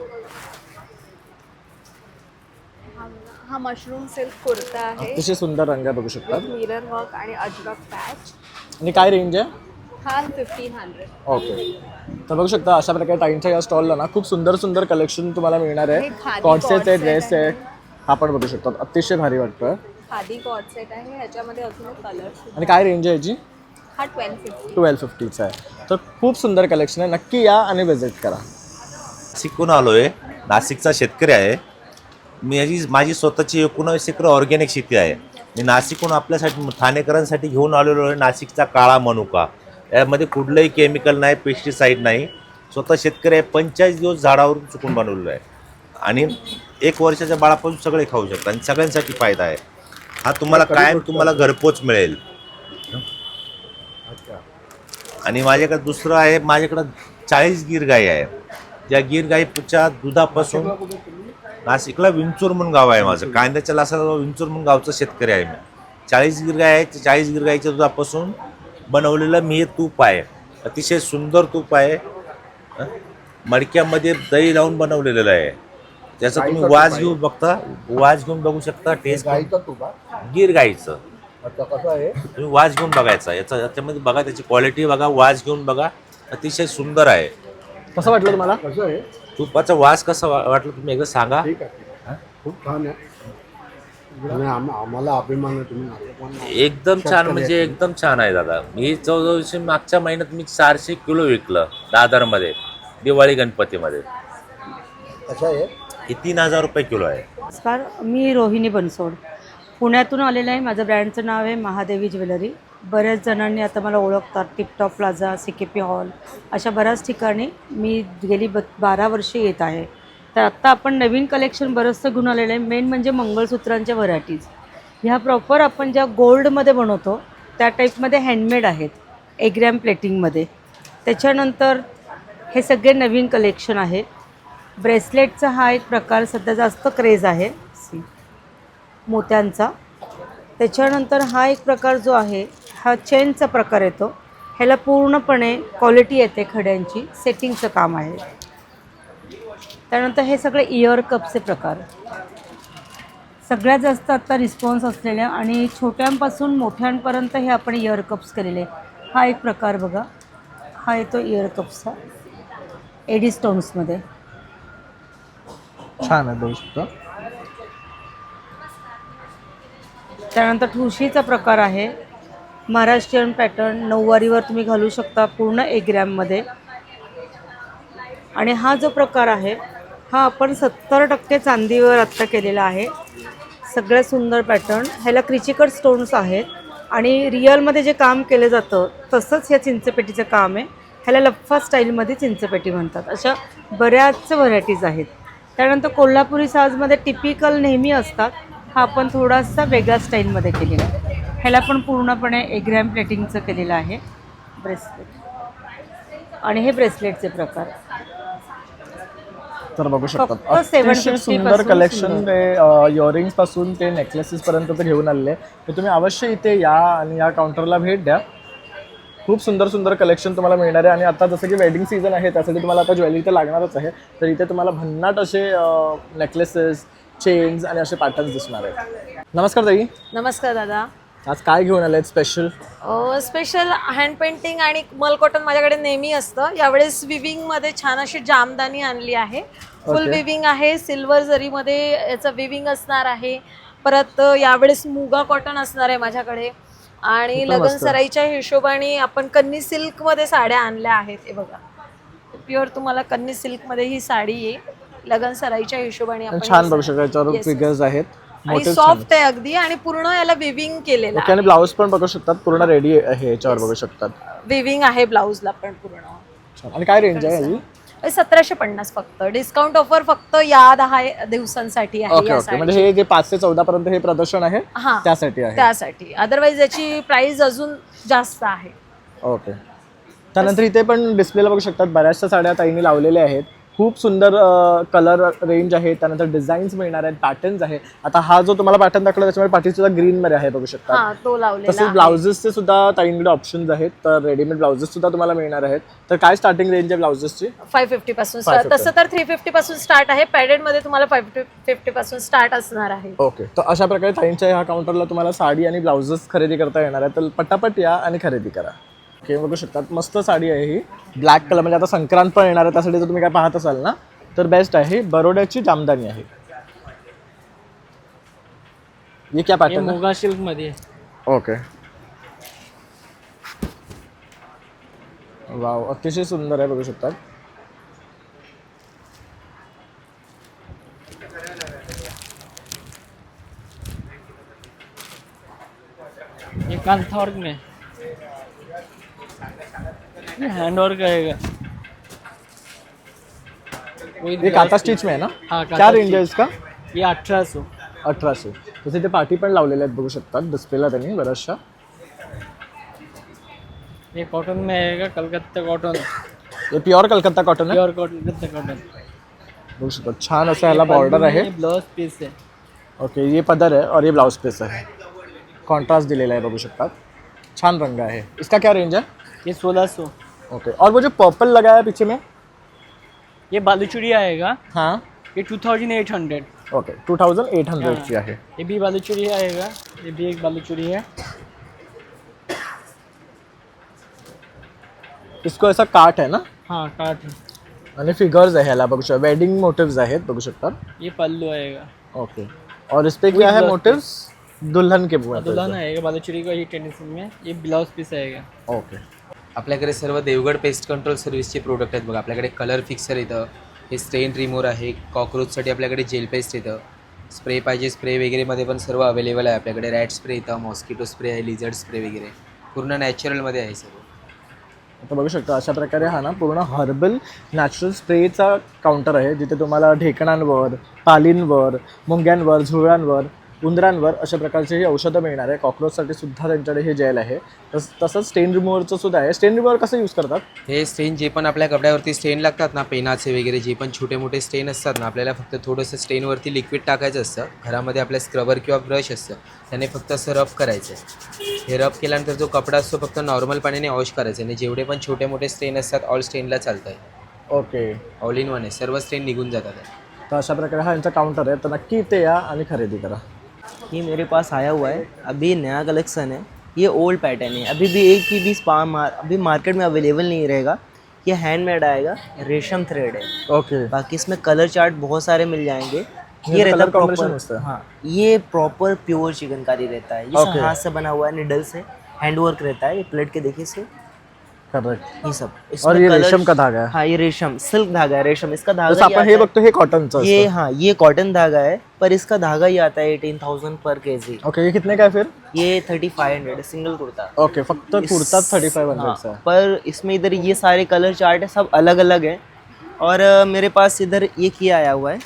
हा मशरूम सिल्क कुर्ता आहे, अतिशय सुंदर रंग आहे, बघू शकता. मिरर वर्क आणि अजरक पॅच. आणि काय रेंज आहे? हा 1500. ओके, तर बघू शकता अशा प्रकारे टाईमच्या या स्टॉलला ना खूप सुंदर सुंदर कलेक्शन तुम्हाला मिळणार हे आहे. खादी कॉर्डसेट आहे, कॉर्ड ड्रेस सेट आहे, आहे. हा पण बघू शकता, अतिशय भारी वाटतं. खादी कॉर्ड सेट आहे, ह्याच्यामध्ये अजून कलर. आणि काय रेंज आहे याची? हा 1250. 1250चा आहे. तर खूप सुंदर कलेक्शन आहे, नक्की या आणि व्हिजिट करा. नाशिकहून आलो आहे, नाशिकचा शेतकरी आहे मी. माझी स्वतःची 19 एकर ऑर्गॅनिक शेती आहे. मी नाशिकहून आपल्यासाठी ठाणेकरांसाठी घेऊन आलेलो आहे नाशिकचा काळा मनुका. यामध्ये कुठलंही केमिकल नाही, पेस्टिसाईड नाही. स्वतः शेतकरी आहे, 45 दिवस झाडावरून चुकून बनवलेलं आहे आणि 1 वर्षाच्या बाळापासून सगळे खाऊ शकतात आणि सगळ्यांसाठी फायदा आहे. हा तुम्हाला कायम तुम्हाला घरपोच मिळेल. आणि माझ्याकडे दुसरं आहे, माझ्याकडं 40 गिर गाई आहे. ज्या गिर गाईच्या दुधापासून नाशिकला विंचूर म्हणून गाव आहे माझं, कांद्याच्या लासाला विंचूर म्हणून गावचं शेतकरी आहे मी. 40 गिर गाय आहे, 40 गिर गाईच्या दुधापासून बनवलेलं मी हे तूप आहे. अतिशय सुंदर तूप आहे. मडक्यामध्ये दही लावून बनवलेलं आहे. त्याचा तुम्ही वास घेऊन बघू शकता. टेस्ट गिर गाईचं कसं आहे? तुम्ही वास घेऊन बघायचा, याच्यामध्ये बघा, त्याची क्वालिटी बघा, वास घेऊन बघा, अतिशय सुंदर आहे. कसं वाटलं तुम्हाला? कसं आहे तुपाचा वास कसा वाटलं तुम्ही एकदा सांगा. खूप छान आहे, आम्हाला अभिमान आहे. तुम्ही एकदम छान, म्हणजे एकदम छान आहे दादा. मी जवळजवळ मागच्या महिन्यात मी 400 किलो विकलं दादरमध्ये दिवाळी गणपतीमध्ये. कसं आहे? हे 3000 रुपये किलो आहे. नमस्कार, मी रोहिणी बनसोड पुण्यातून आलेलं आहे. माझं ब्रँडचं नाव आहे महादेवी ज्वेलरी. बऱ्याच जणांनी आता मला ओळखतात. टिपटॉप प्लाझा, CKP हॉल अशा बऱ्याच ठिकाणी मी गेली 12 वर्षे येत आहे. तर आत्ता आपण नवीन कलेक्शन बरंचसं घेऊन आलेलं आहे. मेन म्हणजे मंगळसूत्रांच्या व्हरायटीज ह्या प्रॉपर आपण ज्या गोल्डमध्ये बनवतो त्या टाईपमध्ये हँडमेड आहेत, 1 ग्रॅम प्लेटिंगमध्ये. त्याच्यानंतर हे सगळे नवीन कलेक्शन आहे. ब्रेसलेटचा हा एक प्रकार सध्या जास्त क्रेज आहे मोत्यांचा. त्याच्यानंतर हा एक प्रकार जो आहे हा चेनचा प्रकार येतो. ह्याला पूर्णपणे क्वालिटी येते खड्यांची, सेटिंगचं काम आहे. त्यानंतर हे सगळे इयर कपचे प्रकार सगळ्यात जास्त आत्ता रिस्पॉन्स असलेल्या आणि छोट्यांपासून मोठ्यांपर्यंत हे आपण इयर कप्स केलेले. हा एक प्रकार बघा, हा येतो इयर कप्सचा एडी स्टोन्समध्ये. छान आहे, बघू शकता. त्यानंतर ठुशीचा प्रकार आहे, महाराष्ट्रीयन पॅटर्न, नऊवारीवर तुम्ही घालू शकता, पूर्ण 1 ग्रॅममध्ये. आणि हा जो प्रकार आहे हा आपण 70% चांदीवर आत्ता केलेला आहे. सगळ्यात सुंदर पॅटर्न. ह्याला क्रिचिकट स्टोन्स आहेत आणि रिअलमध्ये जे काम केलं जातं तसंच ह्या चिंचपेटीचं काम आहे. ह्याला लफ्फा स्टाईलमध्ये चिंचपेटी म्हणतात. अशा बऱ्याच व्हरायटीज आहेत. त्यानंतर कोल्हापुरी साजमध्ये टिपिकल नेहमी असतात, हा आपण थोडासा वेगळ्या स्टाईलमध्ये केलेला आहे. ह्याला पण पूर्णपणे 1 ग्रॅम प्लेटिंगचं केलेलं आहे ब्रेसलेट. आणि हे ब्रेसलेटचे प्रकार तर बघू शकतात, फक्त अतिशय 750 सुंदर पासून कलेक्शन. सुंदर. ते इयरिंग्स पासून ते नेकलेसेस पर्यंत ते घेऊन आलेले. तर तुम्ही अवश्य इथे या आणि या काउंटरला भेट द्या. खूप सुंदर सुंदर कलेक्शन तुम्हाला मिळणार आहे. आणि आता जसं की वेडिंग सीझन आहे त्यासाठी तुम्हाला आता ज्वेलरी तर लागणारच आहे. तर इथे तुम्हाला भन्नाट असे नेकलेसेस, चेन्स आणि असे पॅटर्न्स दिसणार आहेत. नमस्कार ताई. नमस्कार दादा. आज काय घेऊन आले स्पेशल? स्पेशल हँड पेंटिंग आणि मल कॉटन माझ्याकडे नेहमी असतं. यावेळेस विविंगमध्ये छान अशी जामदानी आणली आहे. फुल विविंग आहे, सिल्वर जरीमध्ये याचं विविंग असणार आहे. परत यावेळेस मुगा कॉटन असणार आहे माझ्याकडे. आणि लग्न सराईच्या हिशोबाने आपण कन्नी सिल्कमध्ये साड्या आणल्या आहेत. हे बघा, प्युअर तुम्हाला कन्नी सिल्कमध्ये ही साडी आहे. लग्न सराईच्या हिशोबाने आपण छान बघू शकता, याच्यावर फिगर्स आहेत. आणि Motifs सॉफ्ट आहे अगदी आणि पूर्ण याला विविंग केलेलं ओके आणि ब्लाऊज पण बघू शकतात पूर्ण रेडी आहे याच्यावर बघू शकतात. विविंग आहे ब्लाऊजला पण पूर्ण. छान. आणि काय रेंज आहे याची? 1750 फक्त. डिस्काउंट ऑफर फक्त या 10 दिवसांसाठी आहे ओके या ओके म्हणजे साडीची. हे जे 5 ते 14 पर्यंत हे प्रदर्शन आहे हा, त्यासाठी आहे. त्यासाठी. अदरवाईज याची प्राइस अजून जास्त आहे. ओके. त्यानंतर इथे पण डिस्प्लेला बघू शकतात बऱ्याचशा साड्या ताईंनी लावलेल्या आहेत. खूप सुंदर कलर रेंज आहे. त्यानंतर डिझाईन्स मिळणार आहेत, पॅटर्न्स आहे. आता हा जो तुम्हाला पॅटर्न दाखवला त्याच्यामध्ये पाठी सुद्धा ग्रीन मध्ये आहे बघू शकता. हा, तो लावलेला तसेच आहे. ब्लाउजेसचे सुद्धा ताईंकडे ऑप्शन्स आहेत. तर रेडीमेड ब्लाउजेस सुद्धा तुम्हाला मिळणार आहेत. तर काय स्टार्टिंग रेंज आहे ब्लाउजेसची? 550 पासून 550. तसं तर 350 पासून स्टार्ट आहे. पॅडेड मध्ये तुम्हाला 550 पासून स्टार्ट असणार आहे. ओके. तर अशा प्रकारे ताईंच्या ह्या काउंटरला तुम्हाला साडी आणि ब्लाउजेस खरेदी करता येणार आहे. तर पटापट या आणि खरेदी करा. ओके बघू शकतात मस्त साडी आहे ही. ब्लॅक कलर म्हणजे आता संक्रांत पण येणार आहे त्यासाठी जर तुम्ही काय पाहत असाल ना तर बेस्ट आहे. बरोड्याची जामदानी आहे. ये क्या पॅटर्न? मोगा सिल्क मध्ये. ओके. वाव अतिशय सुंदर आहे बघू शकतात. ये कांथा वर्क में, ये हैंड वर्क आएगा. ये काता स्टिच में है ना? हाँ, क्या रेंज है इसका? ये 1800. 1800. तसे ते पाठी पण लावलेले आहेत बघू शकतात डिस्प्लेला त्यांनी बऱ्याचशा. ये कॉटन में आएगा, कलकत्ता कॉटन. ये प्युअर कलकत्ता कॉटन आहे. Pure Calcutta cotton. बघू शकतात छान असं ह्याला बॉर्डर आहे. ब्लाउज पीस है. ओके ये पदर है और ये ब्लाउज पीस है. कॉन्ट्रास्ट दिलेला आहे बघू शकतात. छान रंग आहे. इसका क्या रेंज है? ये 1600. ओके. और वो जो पर्पल लगा है पीछे में ये बालूचूड़ी आएगा. हाँ ये 2800. ओके 2800 ची आहे. ये भी बालूचूड़ी आएगा. ये भी एक बालूचूड़ी है. इसको ऐसा काट है ना हाँ, काट है. आणि फिगर्स आहे ह्याला बघू शकता. वेडिंग मोटिव्स आहेत बघू शकतात. ये पल्लू आएगा. ओके. और इस पे क्या है मोटिव्स? दुल्हन के दुल्हन आएगा बालूचूड़ी का, ये ट्रेडिशन में. ये ब्लाउज पीस आएगा. ओके. आपल्याकडे सर्व देवगड पेस्ट कंट्रोल सर्व्हिसचे प्रोडक्ट आहेत बघा. आपल्याकडे कलर फिक्सर येतं, हे स्टेन रिमूव्हर आहे, कॉकरोचसाठी आपल्याकडे जेल पेस्ट येतं, स्प्रे पाहिजे स्प्रे वगैरेमध्ये पण सर्व अवेलेबल आहे आपल्याकडे. रॅट स्प्रे येतं, मॉस्किटो स्प्रे आहे, लिझर्ड स्प्रे वगैरे पूर्ण नॅचरलमध्ये आहे सर्व. आता बघू शकता अशा प्रकारे हा ना पूर्ण हर्बल नॅचरल स्प्रेचा काउंटर आहे जिथे तुम्हाला ढेकणांवर, पालींवर, मुंग्यांवर, झुरळांवर, उंदरांवर अशा प्रकारचे ही औषधं मिळणार आहे. कॉकरोचसाठी सुद्धा त्यांच्याकडे हे जेल आहे. तसंच स्टेन रिमूव्हरचं सुद्धा आहे. स्टेन रिमूव्हर कसं यूज करतात? हे स्टेन जे पण आपल्या कपड्यावरती स्टेन लागतात ना, पेनाचे वगैरे जे पण छोटे मोठे स्टेन असतात ना, आपल्याला फक्त थोडंसं स्टेनवरती लिक्विड टाकायचं असतं. घरामध्ये आपल्या स्क्रबर किंवा ब्रश असतं त्याने फक्त असं रफ करायचं. हे रफ केल्यानंतर जो कपडा असतो फक्त नॉर्मल पाण्याने वॉश करायचा आणि जेवढे पण छोटे मोठे स्टेन असतात ऑल स्टेनला चालतं आहे. ओके. ऑल इन वन आहे, सर्व स्टेन निघून जातात. तर अशा प्रकारे हा यांचा काउंटर आहे. तर नक्की इथे या आणि खरेदी करा. ये मेरे पास आया हुआ है, अभी नया कलेक्शन है. ये ओल्ड पैटर्न है, अभी भी एक भी अभी मार्केट में अवेलेबल नहीं रहेगा. ये हैंडमेड आएगा, रेशम थ्रेड है. ओके. बाकी इसमें कलर चार्ट बहुत सारे मिल जाएंगे. ये ये रहता कलर कॉम्बिनेशन होता प्रॉपर. है. हाँ, ये प्रॉपर प्योर चिकनकारी रहता है. ये सब Okay. हाथ से बना हुआ है, निडल से हैंडवर्क रहता है. ये प्लेट के देखिए से करेक्ट. ये सब. और ये colours- रेशम का धागा है. हाँ, ये रेशम सिल्क धागा है. रेशम इसका जसं धागा आपण हे बघतो हे कॉटनचं ये असतं. हाँ ये कॉटन धागा है पर इसका धागा ही आता है 18,000 पर केजी. ओके. ये कितने का है फिर? ये 3500 सिंगल कुर्ता. ओके. फक्त कुर्ता 3500 चा है. पर इसमें इधर ये सारे कलर चार्ट है, सब अलग अलग है. और मेरे पास इधर एक ही आया हुआ है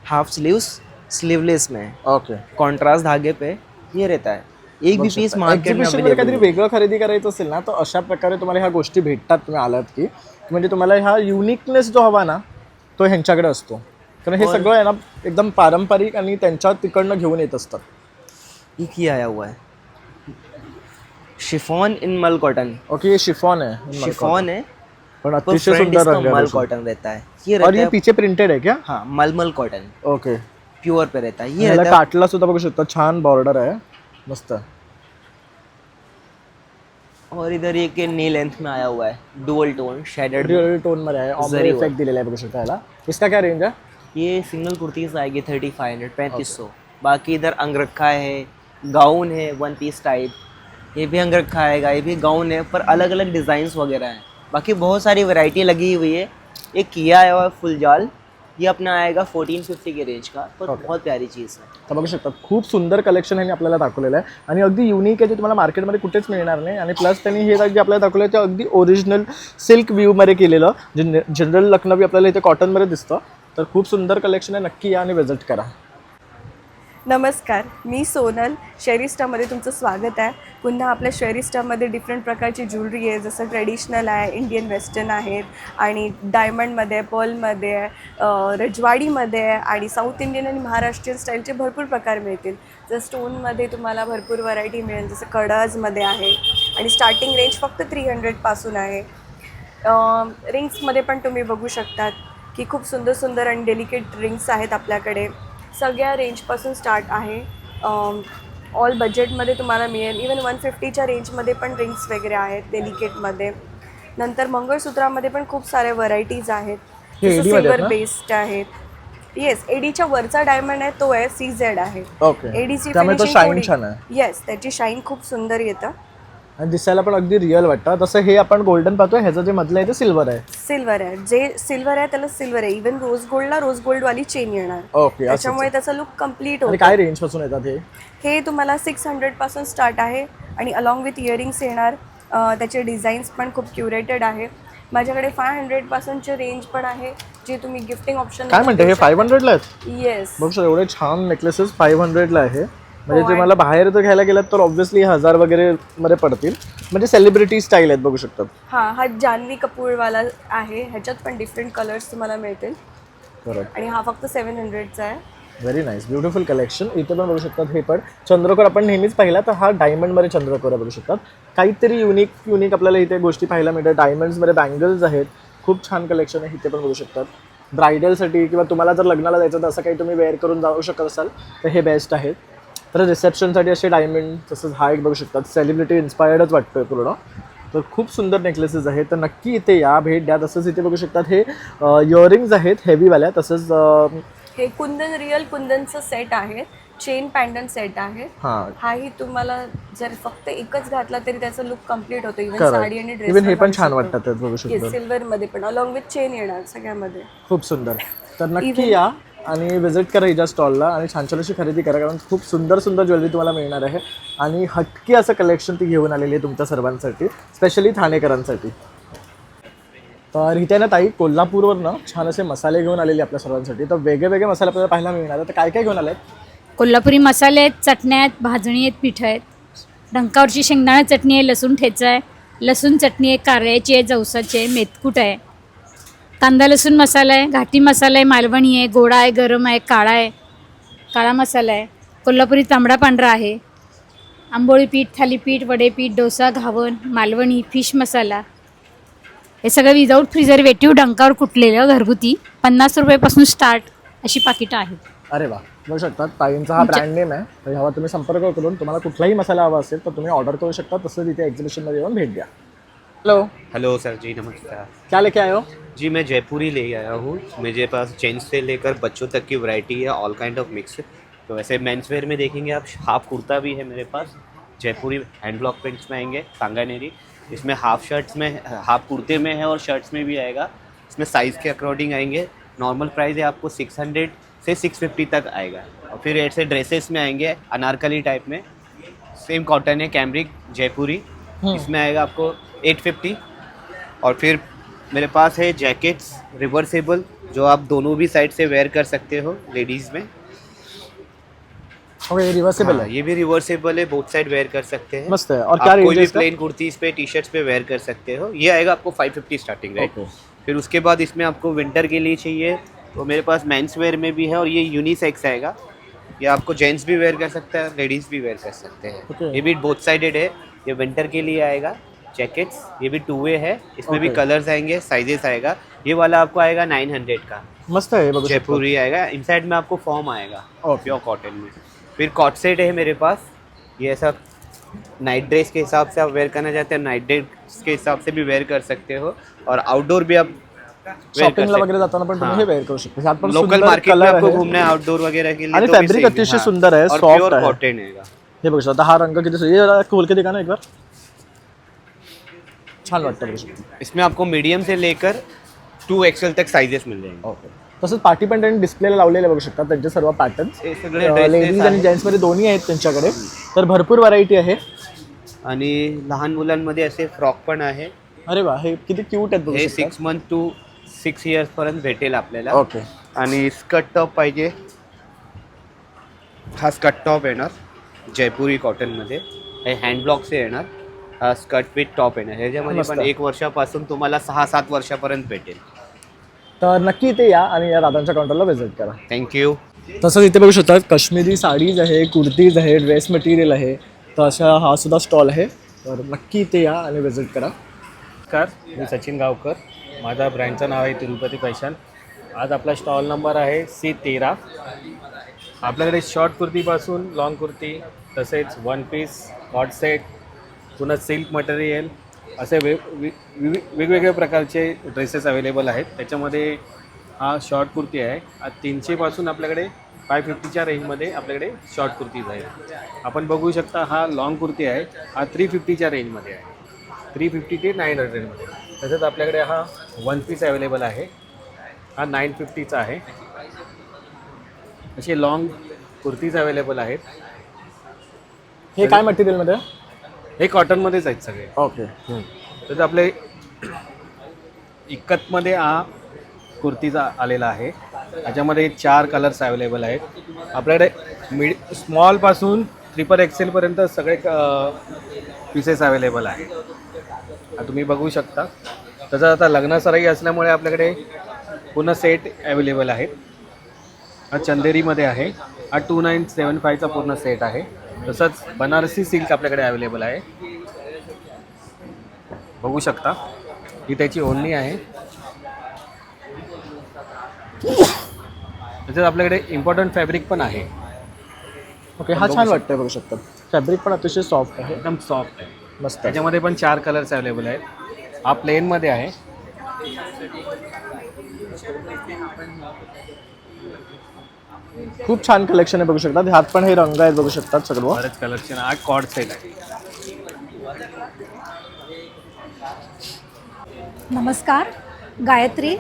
हाफ स्लीव्स स्लीवलेस में. ओके. कॉन्ट्रास्ट धागे पे ये रहता है. एक भी पीस मार्केट में एक्झिबिशन मध्ये काहीतरी available वेगळं खरेदी करायचं असेल ना तर अशा प्रकारे तुम्हाला ह्या गोष्टी भेटतात. तुम्ही आलात की म्हणजे तुम्हाला हा युनिकनेस जो हवा ना तो ह्यांच्याकडे असतो. कारण हे सगळं आहे ना एकदम पारंपरिक आणि त्यांच्या तिकडनं घेऊन येत असतात. एक ही आया हुआ है शिफॉन इन मल कॉटन. ओके. ये शिफॉन है. शिफॉन है पण पर अतिशय फ्रंट सुंदर इसका रंग है मल इसमें. कॉटन रहता है. ये और रहता ये है पीछे प्रिंटेड है क्या? हाँ मलमल कॉटन ओके. प्योर पे रहता है. ये ह्याला रहता है काटला सुद्धा बघू शकता. छान बॉर्डर आहे मस्त. और इधर एक नी लेंथ में आया हुआ है dual tone shaded. Dual tone मध्ये आहे. ऑमरे जरी इफेक्ट दिलेला आहे बघू शकता ह्याला. इसका क्या रेंज है? ये सिंगल कुर्तीज आएगी 3500 3500. बाकी इधर अंगरखा है, गाउन है, वन पीस टाइप. ये भी अंगरखा आएगा, ये भी गाउन है पर अलग अलग डिज़ाइंस वगैरह हैं. बाकी बहुत सारी वैरायटी लगी हुई है. एक किया आया हुआ है फुल जाल ये अपना आएगा 1450 के रेंज का, पर बहुत प्यारी चीज़ है. तर बघू शकता खूप सुंदर कलेक्शन ह्यांनी आपल्याला दाखवलेलं आहे आणि अगदी युनिक आहे, जे तुम्हाला मार्केटमध्ये कुठेच मिळणार नाही. आणि प्लस त्यांनी हे जे आपल्याला दाखवलं आहे ते अगदी ओरिजिनल सिल्क व्ह्यूमध्ये केलेलं, जे जनरल लखनवी आपल्याला इथे कॉटनमध्ये दिसतं. तर खूप सुंदर कलेक्शन आहे, नक्की या आणि विजिट करा. नमस्कार, मी सोनल. शेअरिस्टामध्ये तुमचं स्वागत आहे. पुन्हा आपल्या शेअरिस्टामध्ये डिफरंट प्रकारची ज्वेलरी आहे, जसं ट्रेडिशनल आहे, इंडियन वेस्टर्न आहेत आणि डायमंडमध्ये, पर्लमध्ये, रजवाडीमध्ये आणि साऊथ इंडियन आणि महाराष्ट्रीयन स्टाईलचे भरपूर प्रकार मिळतील. जर स्टोनमध्ये तुम्हाला भरपूर व्हरायटी मिळेल, जसं कडर्समध्ये आहे आणि स्टार्टिंग रेंज फक्त 300पासून आहे. रिंग्समध्ये पण तुम्ही बघू शकतात की खूप सुंदर सुंदर आणि डेलिकेट रिंग्स आहेत आपल्याकडे. सगळ्या रेंजपासून स्टार्ट आहे. ऑल बजेटमध्ये तुम्हाला मिळेल. इवन 150च्या रेंजमध्ये पण रिंग्स वगैरे आहेत डेलिकेटमध्ये. नंतर मंगळसूत्रामध्ये पण खूप साऱ्या व्हरायटीज आहेत, जसं सिल्वर बेस्ड आहेत. येस, एडीच्या वरचा डायमंड आहे तो आहे CZ आहे. एडीची फिनिशिंग येस, त्याची शाईन खूप सुंदर येतं आणि दिसायला पण अगदी रिअल वाटतं. तसं हे आपण गोल्डन पाहतोय, ह्याचं जे मधलं आहे ते सिल्वर आहे. सिल्वर आहे, जे सिल्वर आहे त्याला सिल्वर आहे. इवन रोज गोल्डला रोज गोल्डवाली चेन येणार. ओके, त्याच्यामुळे त्याचा लुक कम्प्लीट होतो. काय रेंज पासून येतात हे तुम्हाला 600पासून स्टार्ट आहे आणि अलॉंग विथ इयरिंग्स येणार. त्याचे डिझाईन्स पण खूप क्युरेटेड आहे. माझ्याकडे 500पासूनचे रेंज पण आहे, जे तुम्ही गिफ्टिंग ऑप्शन. काय म्हणते हे 500ला आहेत? येस, बघू शकता एवढे छान नेकलेसेस 500ला आहे. म्हणजे ते मला बाहेर जर घ्यायला गेलात तर ऑब्व्हियसली 1000 वगैरे मध्ये पडतील. म्हणजे सेलिब्रिटी स्टाईल आहेत, बघू शकतात. हां, हा जान्हवी कपूरवाला आहे. ह्याच्यात पण डिफरंट कलर्स तुम्हाला मिळतील. बरोबर. आणि हा फक्त 700चा आहे. Very nice, beautiful collection. इथे पण बघू शकतात. हे पण चंद्रकोर आपण नेहमीच पाहिला, तर हा डायमंडमध्ये चंद्रकोर बघू शकतात. काहीतरी युनिक आपल्याला इथे गोष्टी पाहायला मिळतात. डायमंड्समध्ये बँगल्स आहेत, खूप छान कलेक्शन आहे. इथे पण बघू शकतात. ब्रायडलसाठी किंवा तुम्हाला जर लग्नाला जायचं तर असं काही तुम्ही वेअर करून जाऊ शकत असाल तर हे बेस्ट आहेत. तर रिसेप्शनसाठी असे डायमंड, तसंच हा एक बघू शकतात. सेलिब्रिटी इन्स्पायर्डच वाटतोय पूर्ण. तर खूप सुंदर नेकलेसेस आहेत, तर नक्की इथे या, भेट द्या. तसंच इथे बघू शकतात हे इयरिंग्ज आहेत हेवीवाल्या. तसंच हे कुंदन, रिअल कुंदनचं सेट आहे. चेन पॅन्डन सेट आहे. हाही तुम्हाला जर फक्त एकच घातला तरी त्याचा लुक कम्प्लीट होतो. इव्हन साडी आणि ड्रेस. इव्हन हे पण छान वाटतात बघू शकता. सिल्वर मध्ये पण अलॉंग विथ चेन येणार सगळ्यामध्ये. खूप सुंदर. तर नक्की या आणि विजिट करा हिच्या स्टॉलला आणि छान छान अशी खरेदी करा, कारण खूप सुंदर ज्वेलरी तुम्हाला मिळणार आहे. आणि हटकी असं कलेक्शन ती घेऊन आलेली आहे तुमच्या सर्वांसाठी, स्पेशली ठाणेकरांसाठी. तर इथे ना ताई कोल्हापूरवरनं छान असे मसाले घेऊन आलेले आपल्या सर्वांसाठी. तर वेगळे मसाले आपल्याला पाहायला मिळणार आहे. तर काय काय घेऊन आले? कोल्हापुरी मसाले आहेत, चटण्या आहेत, भाजणी आहेत, पीठ आहेत. डंकावरची शेंगदाणा चटणी आहे, लसूण ठेचा आहे, लसूण चटणी आहे, कारळ्याची आहे, जवसाची आहे, मेथकूट आहे, कांदा लसूण मसाला आहे, घाटी मसाला आहे, मालवणी आहे, गोडा आहे, गरम आहे, काळा मसाला आहे, कोल्हापुरी तांबडा पांढरा आहे, आंबोळी पीठ, थालीपीठ, वडेपीठ, डोसा, घावन, मालवणी, फिश मसाला. हे सगळं विदाऊट प्रिझर्वेटिव्ह डंकावर कुटलेलं घरगुती. 50 रुपयापासून स्टार्ट अशी पाकिटं आहेत. अरे वा, बघू शकतात. ताईंचा हा ब्रँड नेम आहे. तर ह्यावर तुम्ही संपर्क करून तुम्हाला कुठलाही मसाला हवा असेल तर तुम्ही ऑर्डर करू शकता. तसंच इथे एक्झिबिशनमध्ये येऊन भेट द्या. हेलो सर जी, नमस्कार. क्या लेके आए हो? जी मैं जयपुरी ले आया हूँ. मेरे पास जेंट्स से लेकर बच्चों तक की वैरायटी है, ऑल काइंड ऑफ मिक्स. तो वैसे मेंस वेयर में देखेंगे आप, हाफ कुर्ता भी है मेरे पास. जयपुरी हैंड ब्लॉक प्रिंट्स में आएंगे, सांगानेरी. इसमें हाफ शर्ट्स में, हाफ कुर्ते में है और शर्ट्स में भी आएगा. इसमें साइज़ के अकॉर्डिंग आएंगे. नॉर्मल प्राइस है आपको 600 से 650 तक आएगा. और फिर ऐसे ड्रेसेस में आएंगे अनारकली टाइप में, सेम कॉटन है, कैमरिक जयपुरी. इसमें आएगा आपको 850. और फिर मेरे पास है जैकेट्स रिवर्सेबल, जो आप दोनों भी साइड से वेयर कर सकते हो लेडीज़ में. ओके, रिवर्सेबल है. ये भी रिवर्सेबल है, बोथ साइड वेयर कर सकते हैं. मस्त है. और क्या रेंज कोई भी है इसका? प्लेन कुर्तीज़ पे, टी शर्ट्स पे वेयर कर सकते हो. ये आएगा आपको 550 स्टार्टिंग रेट. फिर उसके बाद इसमें आपको विंटर के लिए चाहिए तो मेरे पास मेंस वेयर में भी है, और ये यूनिसेक्स आएगा. ये आपको जेंट्स भी वेयर कर सकता है, लेडीज़ भी वेयर कर सकते हैं. ये भी बोथ साइडेड है. ये विंटर के लिए आएगा जैकेट्स. ये भी 2 वे है. इसमें भी कलर्स आएंगे, साइजेस आएगा. ये वाला आपको आएगा 900 का. मस्त है. जयपुरी आएगा. इनसाइड में आपको फॉर्म आएगा प्योर कॉटन में. फिर कॉट सेट है मेरे पास. ये ऐसा नाइट ड्रेस के हिसाब से आप वेयर करना चाहते हैं, नाइट ड्रेस के हिसाब से भी वेयर कर सकते हो. और आउटडोर भी आप शॉपिंगला वगैरे जाताना पण तुम्ही हे वेअर करू शकता. ह्यात पण लोकल मार्केट में आपको घूमना है आउटडोर वगैरह के लिए. आणि फॅब्रिक अतिशय सुंदर आहे, सॉफ्ट आहे. कॉटन है. हे बघू शकता. हा रंग किती सुंदर. ये जरा खोल के दिखा ना एक बार. छान वाटतं बघू शकता. इसमें आपको मीडियम से लेकर 2XL तक साइजेस मिल जाएंगे. ओके. तसंच पार्टी पण त्यांनी डिस्प्लेला लावलेले बघू शकता त्यांचे सर्व पॅटर्न्स. हे सगळे dresses लेडीज आणि आहेत. जेंट्समध्ये दोन्ही आहेत त्यांच्याकडे. तर भरपूर व्हरायटी आहे. आणि लहान मुलांमध्ये असे फ्रॉक पण आहे. अरे वा, हे किती क्यूट आहेत बघू हे शकता. 6 मंथ टू 6 इयर्स पर्यंत भेटेल आपल्याला. ओके. आणि स्कर्ट टॉप पाहिजे, हा स्कर्ट टॉप येणार जयपुरी कॉटनमध्ये. हे हँड ब्लॉकचे येणार. हा स्कर्ट विथ टॉप येणार. ह्याच्यामध्ये मस्त. पण 1 वर्षापासून तुम्हाला 6-7 वर्षापर्यंत भेटेल. तर नक्की इथे या आणि या दादांच्या काउंटरला व्हिजिट करा. थँक्यू. तसंच इथे बघू शकता काश्मीरी साडीज आहे, कुर्तीज आहे, ड्रेस मटेरियल आहे. तर अशा हा सुद्धा स्टॉल आहे. तर नक्की इथे या आणि व्हिजिट करा. नमस्कार, मी सचिन गावकर. माझा ब्रँडचं नाव आहे तिरुपती फॅशन. आज आपला स्टॉल नंबर आहे C13. आपल्याकडे शॉर्ट कुर्तीपासून लॉंग कुर्ती, तसेच वन पीस, कॉट सेट, पुन्हा सिल्क मटेरियल असे वेगवेगळ्या प्रकारचे ड्रेसेस अवेलेबल आहेत. त्याच्यामध्ये हा शॉर्ट कुर्ती आहे. आज 300 आपल्याकडे 550च्या रेंजमध्ये आपल्याकडे शॉर्ट कुर्तीज आहेत. आपण बघू शकता हा लॉंग कुर्ती आहे. हा 350च्या रेंजमध्ये आहे. 350 ते 900मध्ये. तसंच आपल्याकडे हा वन पीस अवेलेबल आहे. हा 950चा आहे. असे लॉंग कुर्तीज अवेलेबल आहेत. हे काय मटेरियलमध्ये? हे कॉटनमध्येच आहेत सगळे. ओके. तर आपले इक्कतमध्ये हा कुर्तीचा आलेला आहे. त्याच्यामध्ये 4 कलर्स अवेलेबल आहेत. आपल्याकडे स्मॉलपासून XXL सगळे पीसेस अवेलेबल आहेत. तुम्ही बघू शकता. तसं आता लग्नासराई असल्यामुळे आपल्याकडे पुन्हा सेट अवेलेबल आहेत. हा चंदेरीमध्ये आहे. हा 2975चा पूर्ण सेट आहे. तसंच बनारसी सिल्क आपल्याकडे अवेलेबल आहे. बघू शकता ही त्याची ओढणी आहे. तसंच आपल्याकडे इम्पॉर्टंट फॅब्रिक पण आहे. ओके. हा छान वाटतंय बघू शकता. फॅब्रिक पण अतिशय सॉफ्ट आहे. एकदम सॉफ्ट आहे. मस्त. त्याच्यामध्ये पण 4 कलर्स अवेलेबल आहेत. हा प्लेनमध्ये आहे. खूप छान कलेक्शन आहे बघू शकता. ह्यात पण हे रंग आहेत बघू शकतात सर्व. बरेच कलरचे. हा कॉर्ड सेट आहे. नमस्कार, गायत्री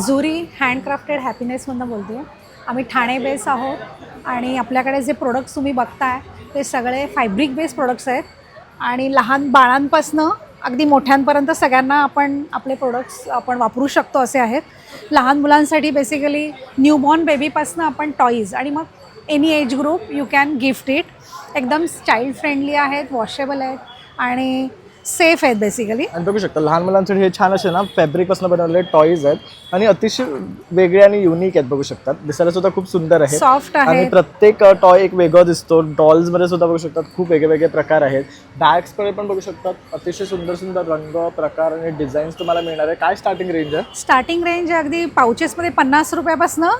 जुरी हँडक्राफ्टेड हॅपीनेसमधून बोलते. आम्ही ठाणे बेस आहोत आणि आपल्याकडे जे प्रोडक्ट्स तुम्ही बघताय ते सगळे फॅब्रिक बेस प्रोडक्ट्स आहेत. आणि लहान बाळांपासनं अगदी मोठ्यांपर्यंत सगळ्यांना आपण आपले प्रोडक्ट्स आपण वापरू शकतो असे आहेत. लहान मुलांसाठी बेसिकली न्यूबॉर्न बेबीपासनं आपण टॉईज आणि मग any age group you can gift it. एकदम चाइल्ड फ्रेंडली आहेत, वॉशेबल आहेत आणि सेफ आहेत बेसिकली. आणि बघू शकता लहान मुलांसाठी हे छान असे ना फॅब्रिकपासून बनवलेले टॉईज आहेत आणि अतिशय वेगळे आणि युनिक आहेत बघू शकतात. दिसायला सुद्धा खूप सुंदर आहे. सॉफ्ट आहे. आणि प्रत्येक टॉय एक वेगळा दिसतो. डॉल्समध्ये सुद्धा बघू शकतात खूप वेगळे प्रकार आहेत. बॅग्सकडे पण बघू शकतात अतिशय सुंदर सुंदर रंग, प्रकार आणि डिझाईन्स तुम्हाला मिळणार आहे. काय स्टार्टिंग रेंज आहे? स्टार्टिंग रेंज अगदी पाउचेसमध्ये 50 रुपयापासनं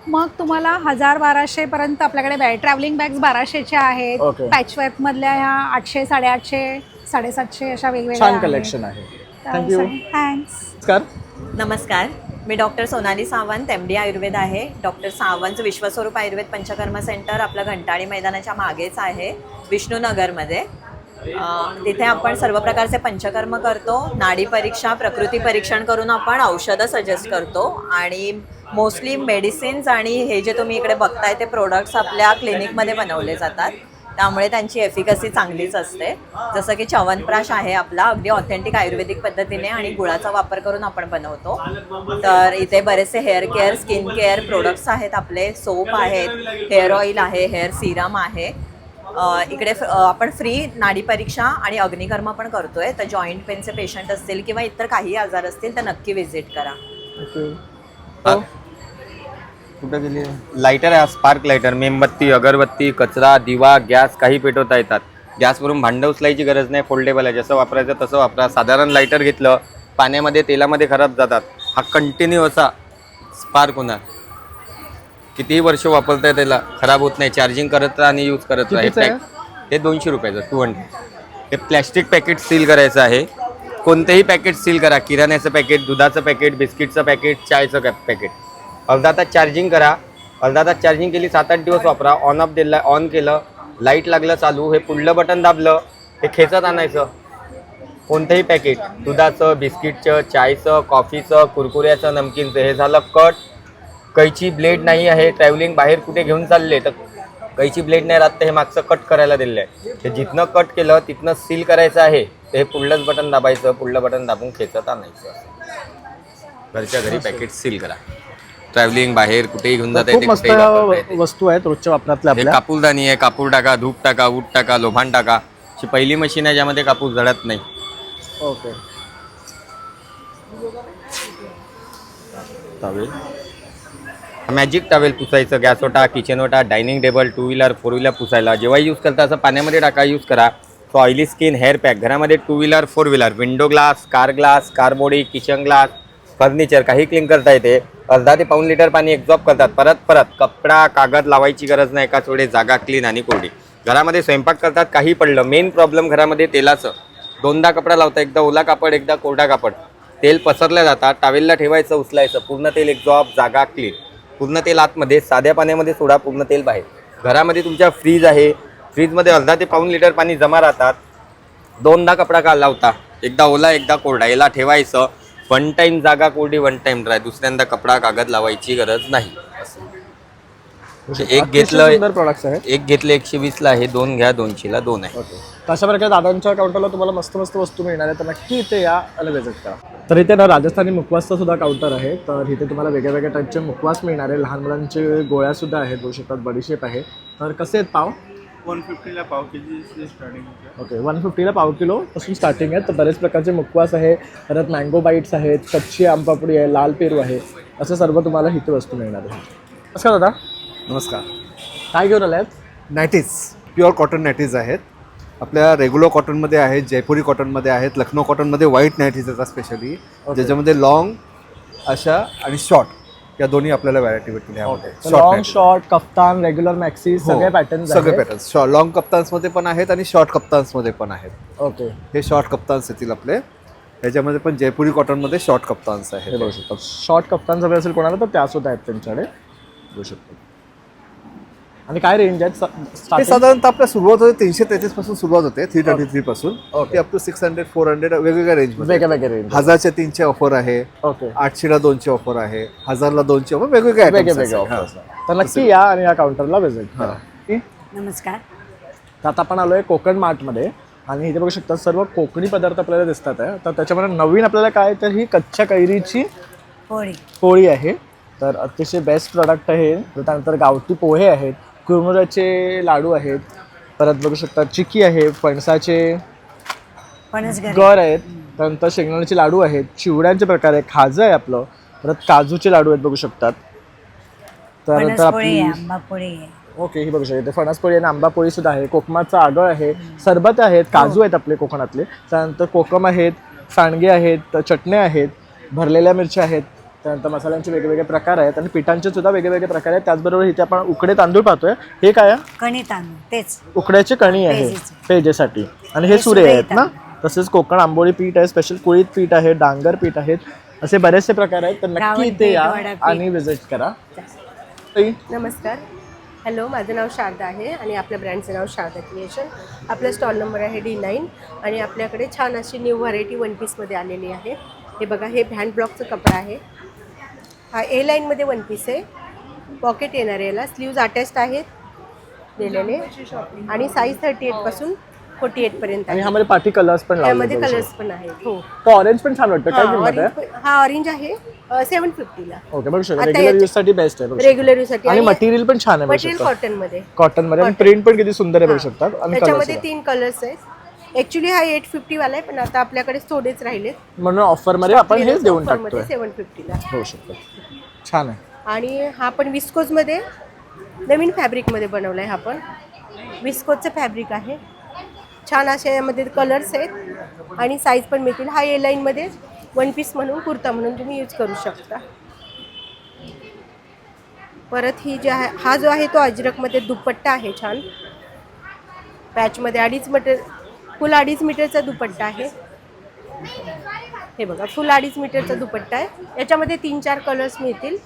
मग तुम्हाला 1000-1200 आपल्याकडे ट्रॅव्हलिंग बॅग्स 1200च्या आहेत. Okay. पॅचवर्कमधल्या ह्या 800, 850, 750 अशा वेगवेगळ्या छान कलेक्शन आहे. थँक्यू. थँक्स. नमस्कार, मी डॉक्टर सोनाली सावंत, MD आयुर्वेद आहे. डॉक्टर सावंत विश्वस्वरूप आयुर्वेद पंचकर्म सेंटर आपलं घंटाळी मैदानाच्या मागेच आहे, विष्णुनगरमध्ये. तिथे आपण सर्व प्रकारचे पंचकर्म करतो. नाडी परीक्षा, प्रकृती परीक्षण करून आपण औषधं सजेस्ट करतो. आणि मोस्टली मेडिसिन्स आणि हे जे तुम्ही इकडे बघताय ते प्रोडक्ट्स आपल्या क्लिनिकमध्ये बनवले जातात. त्यामुळे त्यांची एफिकसी चांगलीच असते. जसं की च्यवनप्राश आहे आपला, अगदी ऑथेंटिक आयुर्वेदिक पद्धतीने आणि गुळाचा वापर करून आपण बनवतो. तर इथे बरेचसे hair care, skin care products आहेत आपले. सोप आहेत, हेअर ऑइल आहे, हेअर सिरम आहे. इकडे आपण फ्री नाडी परीक्षा आणि अग्निकर्म पण करतोय. तर जॉईंट पेनचे पेशंट असतील किंवा इतर काही आजार असतील तर नक्की व्हिजिट करा. कुठं गेली? लायटर आहे, स्पार्क लायटर. मेणबत्ती, अगरबत्ती, कचरा, दिवा, गॅस काही पेटवता येतात. गॅसवरून भांडं उचलायची गरज नाही, फोल्डेबल आहे. जसं वापरायचं तसं वापरा. साधारण लायटर घेतलं, पाण्यामध्ये तेलामध्ये खराब जातात. हा कंटिन्यू असा स्पार्क होणार. कितीही वर्ष वापरताय त्याला खराब होत नाही. चार्जिंग करत राहा आणि यूज करत राहा. हे 200 रुपयाचं 200. हे प्लॅस्टिक पॅकेट सील करायचं आहे. कोणतेही पॅकेट सील करा. किराण्याचं पॅकेट, दुधाचं पॅकेट, बिस्किटचं पॅकेट, चायचं पॅकेट. अर्धा तास चार्जिंग करा. अर्धा तास चार्जिंग केली, 7-8 दिवस वापरा. ऑन ऑफ दिला, ऑन केलं, लाईट लागलं चालू, हे पुढलं बटन दाबलं, हे खेचत आणायचं. कोणतंही पॅकेट, दुधाचं, बिस्किटचं, चायचं, कॉफीचं, कुरकुऱ्याचं, नमकीनचं, हे झालं कट. कैची ब्लेड नाही आहे, ट्रॅव्हलिंग बाहेर कुठे घेऊन चालले तर कैची ब्लेड नाही राहत, तर हे मागचं कट करायला दिलेलं आहे. ते जिथनं कट केलं तिथनं सील करायचं आहे. ते हे पुढलंच बटन दाबायचं, पुढलं बटन दाबून खेचत आणायचं. घरच्या घरी पॅकेट सील करा. ट्रॅव्हलिंग बाहेर कुठेही घेऊन जाता खूप येते, मस्त कुठेही वापरता येते. वस्तू आहेत रोजच्या वापरातल्या हे आपल्या. कापूरदानी आहे, कापूर टाका, धूप टाका, ऊट टाका, लोभान टाका. अशी पहिली मशीन आहे ज्यामध्ये कापूर जळत नाही. ओके. मॅजिक टॉवेल पुसायचं, गॅस ओटा, किचन ओटा, डायनिंग टेबल, 2 व्हीलर 4 व्हीलर पुसायला. जेव्हा यूज करता असं पाण्यामध्ये टाका, यूज करा. So oily skin, hair pack. घरामध्ये 2 wheeler 4 wheeler, window glass, car body, kitchen glass, furniture काही क्लीन करता येते. अर्धा ते पाऊण लिटर पाणी एक्झॉर्ब करतात. परत कपडा कागद लावायची गरज नाही. एकाच वेळेस जागा क्लीन आणि कोरडी. घरामध्ये स्वयंपाक करतात, काही पडलं, मेन प्रॉब्लेम घरामध्ये तेलाचं. 2दा कपडा लावता, एकदा ओला कापड, एकदा कोरडा कापड. तेल पसरल्या जातात, टावेलला ठेवायचं, उचलायचं. पूर्ण तेल एक्झॉर्ब, जागा क्लीन. पूर्ण तेल आतमध्ये, साध्या पाण्यामध्ये सोडा, पूर्ण तेल बाहेर. घरामध्ये तुमच्या फ्रीज आहे, फ्रीजमध्ये अर्धा ते पाऊण लिटर पाणी जमा राहतात. 2दा कपडा का लावता, एकदा ओला एकदा कोरडा. याला ठेवायचं. 1 टाईम जागा कोरडी, 1 टाईम ड्राय. दुसऱ्यांदा कपडा कागद लावायची गरज नाही. एक घेतलं प्रोडक्ट्स आहेत. एक घेतलं 120ला आहे, 2 घ्या 200ला 2 आहे. तशा प्रकारे दादांच्या काउंटरला तुम्हाला मस्त मस्त वस्तू मिळणार आहे, तर नक्की इथे या आणि व्हिजिट करा. तर इथे ना राजस्थानी मुखवासचं सुद्धा काउंटर आहे. तर इथे तुम्हाला वेगळ्या वेगळ्या टाईपचे मुखवास मिळणार आहे. लहान मुलांचे गोळ्या सुद्धा आहेत, बघू शकतात. बडीशेप आहे. तर कसे आहेत पाव? 150ला पाव केजी स्टार्टिंग. ओके, 150ला पाव किलो पासून स्टार्टिंग आहे. तर बरेच प्रकारचे मुखवास आहे. परत मँगो बाईट्स आहेत, कच्ची आमपापडी आहे, लाल पेरू आहे. असं सर्व तुम्हाला इथे वस्तू मिळणार आहे. नमस्कार दादा. नमस्कार. काय घेऊन आलात? नायटीज, प्युअर कॉटन नायटीज आहेत. आपल्या रेग्युलर कॉटनमध्ये आहेत, जयपुरी कॉटनमध्ये आहेत, लखनौ कॉटनमध्ये व्हाईट नायटीज येतात स्पेशली, ज्याच्यामध्ये लॉंग अशा आणि शॉर्ट या दोन्ही आपल्याला व्हरायटी भेटतील यामध्ये. Long, short, kaftan, regular maxi सगळे पॅटर्न्स सगळे पॅटर्न्स लॉंग कप्तान्समध्ये पण आहेत आणि शॉर्ट कप्तान्समध्ये पण आहेत. ओके, हे शॉर्ट कप्तान्स येतील आपले. ह्याच्यामध्ये पण जयपुरी कॉटनमध्ये शॉर्ट कप्तान्स आहेत. बघू शकतो. शॉर्ट कप्तान हवे असेल कोणाला तर त्या सुद्धा आहेत त्यांच्याकडे, बघू शकतो. आणि काय रेंज आहेत? हे साधारणतः आपल्या सुरुवात होते 333 पासून सुरुवात होते, 333 पासून ते अप टू 600 400 वेगवेगळ्या रेंजमध्ये. वेगवेगळ्या रेंज. 1000च्या 3चे ऑफर आहे. ओके. 800ला 2चे ऑफर आहे. 1000ला 2चे ऑफर, वेगवेगळे ऑफर्स. तर नक्की या आणि या काउंटरला व्हिजिट करा. नमस्कार. तर आता आपण आलोय कोकण मार्टमध्ये आणि इथे बघू शकता सर्व कोकणी पदार्थ आपल्याला दिसतात आहे. तर त्याच्यामध्ये नवीन आपल्याला काय तर ही कच्च्या कैरीची पोळी आहे. तर अतिशय बेस्ट प्रॉडक्ट आहे. त्यानंतर गावठी पोहे आहेत, कुरमुऱ्याचे लाडू आहेत, परत बघू शकता चिकी आहे, फणसाचे गर आहेत, त्यानंतर शेंगदाण्याचे लाडू आहेत, चिवड्यांचे प्रकार आहे, खाजं आहे आपलं, परत काजूचे लाडू आहेत बघू शकतात. त्यानंतर आपली ओके ही बघू शकते फणसपोळी आणि आंबापोळी सुद्धा आहे. कोकमाचा आगळ आहे, सरबत आहेत, काजू आहेत आपले कोकणातले, त्यानंतर कोकम आहेत, सांडगे आहेत, चटण्या आहेत, भरलेल्या मिरच्या आहेत, त्यानंतर मसाल्यांचे वेगवेगळे प्रकार आहेत आणि पिठांचे सुद्धा वेगवेगळे प्रकार आहेत. त्याचबरोबर इथे आपण उकडे तांदूळ पाहतोय. हे काय आहे? कणी तांदूळ, तेच उकड्याचे कणी आहे पेजेसाठी. आणि हे सुरे आहेत ना. तसेच कोकण आंबोळी पीठ आहे, स्पेशल कुळीत पीठ आहे, डांगर पीठ आहेत, असे बरेचसे प्रकार आहेत. तर नक्की इथे या आणि व्हिजिट करा. नमस्कार. हॅलो, माझं नाव शारदा आहे आणि आपल्या ब्रँडचं नाव शारदा क्रिएशन. आपला स्टॉल नंबर आहे D9 आणि आपल्याकडे छान अशी न्यू व्हरायटी 1 पीसमध्ये आलेली आहे. हे बघा, हे हँड ब्लॉकचं कपडा आहे. हा A लाईनमध्ये 1 पीस आहे. पॉकेट येणार आहे याला, स्लीव्ज अटॅच्ड आहेत दिलेले आणि साईज 38 पासून 48 पर्यंत. आणि ह्यामध्ये पार्टी कलर्स पण त्यामध्ये कलर्स पण आहेत. हो, तो ऑरेंज पण छान वाटतं. काय किंमत आहे? हा ऑरेंज आहे 750ला. ओके, बघू शकता रेग्युलर यूज साठी बेस्ट आहे. रेग्युलर यूज साठी आणि मटेरियल पण छान आहे. मटेरियल कॉटन मध्ये आणि प्रिंट पण किती सुंदर आहे बघू शकता. आणि त्याच्यामध्ये 3 कलर्स आहेत. ॲक्च्युली हा 850 वाला आहे, पण आता आपल्याकडे थोडेच राहिलेत म्हणून ऑफर मध्ये आपण हेच देऊन टाकतोय. 750ला होऊ शकतं. छान आहे. आणि हा पण विस्कोजमध्ये नवीन फॅब्रिकमध्ये बनवला आहे. हा पण विस्कोजचं फॅब्रिक आहे. छान असे यामध्ये कलर्स आहेत आणि साईज पण मिळतील. हा A लाईनमध्ये 1 पीस म्हणून कुर्ता म्हणून तुम्ही यूज करू शकता. परत ही जी आहे, हा जो आहे तो अजरकमध्ये दुपट्टा आहे छान पॅचमध्ये. फुल 2.5 मीटरचा दुपट्टा आहे. हे बघा, फुल 2.5 मीटरचा दुपट्टा आहे. याच्यामध्ये 3-4 कलर्स मिळतील.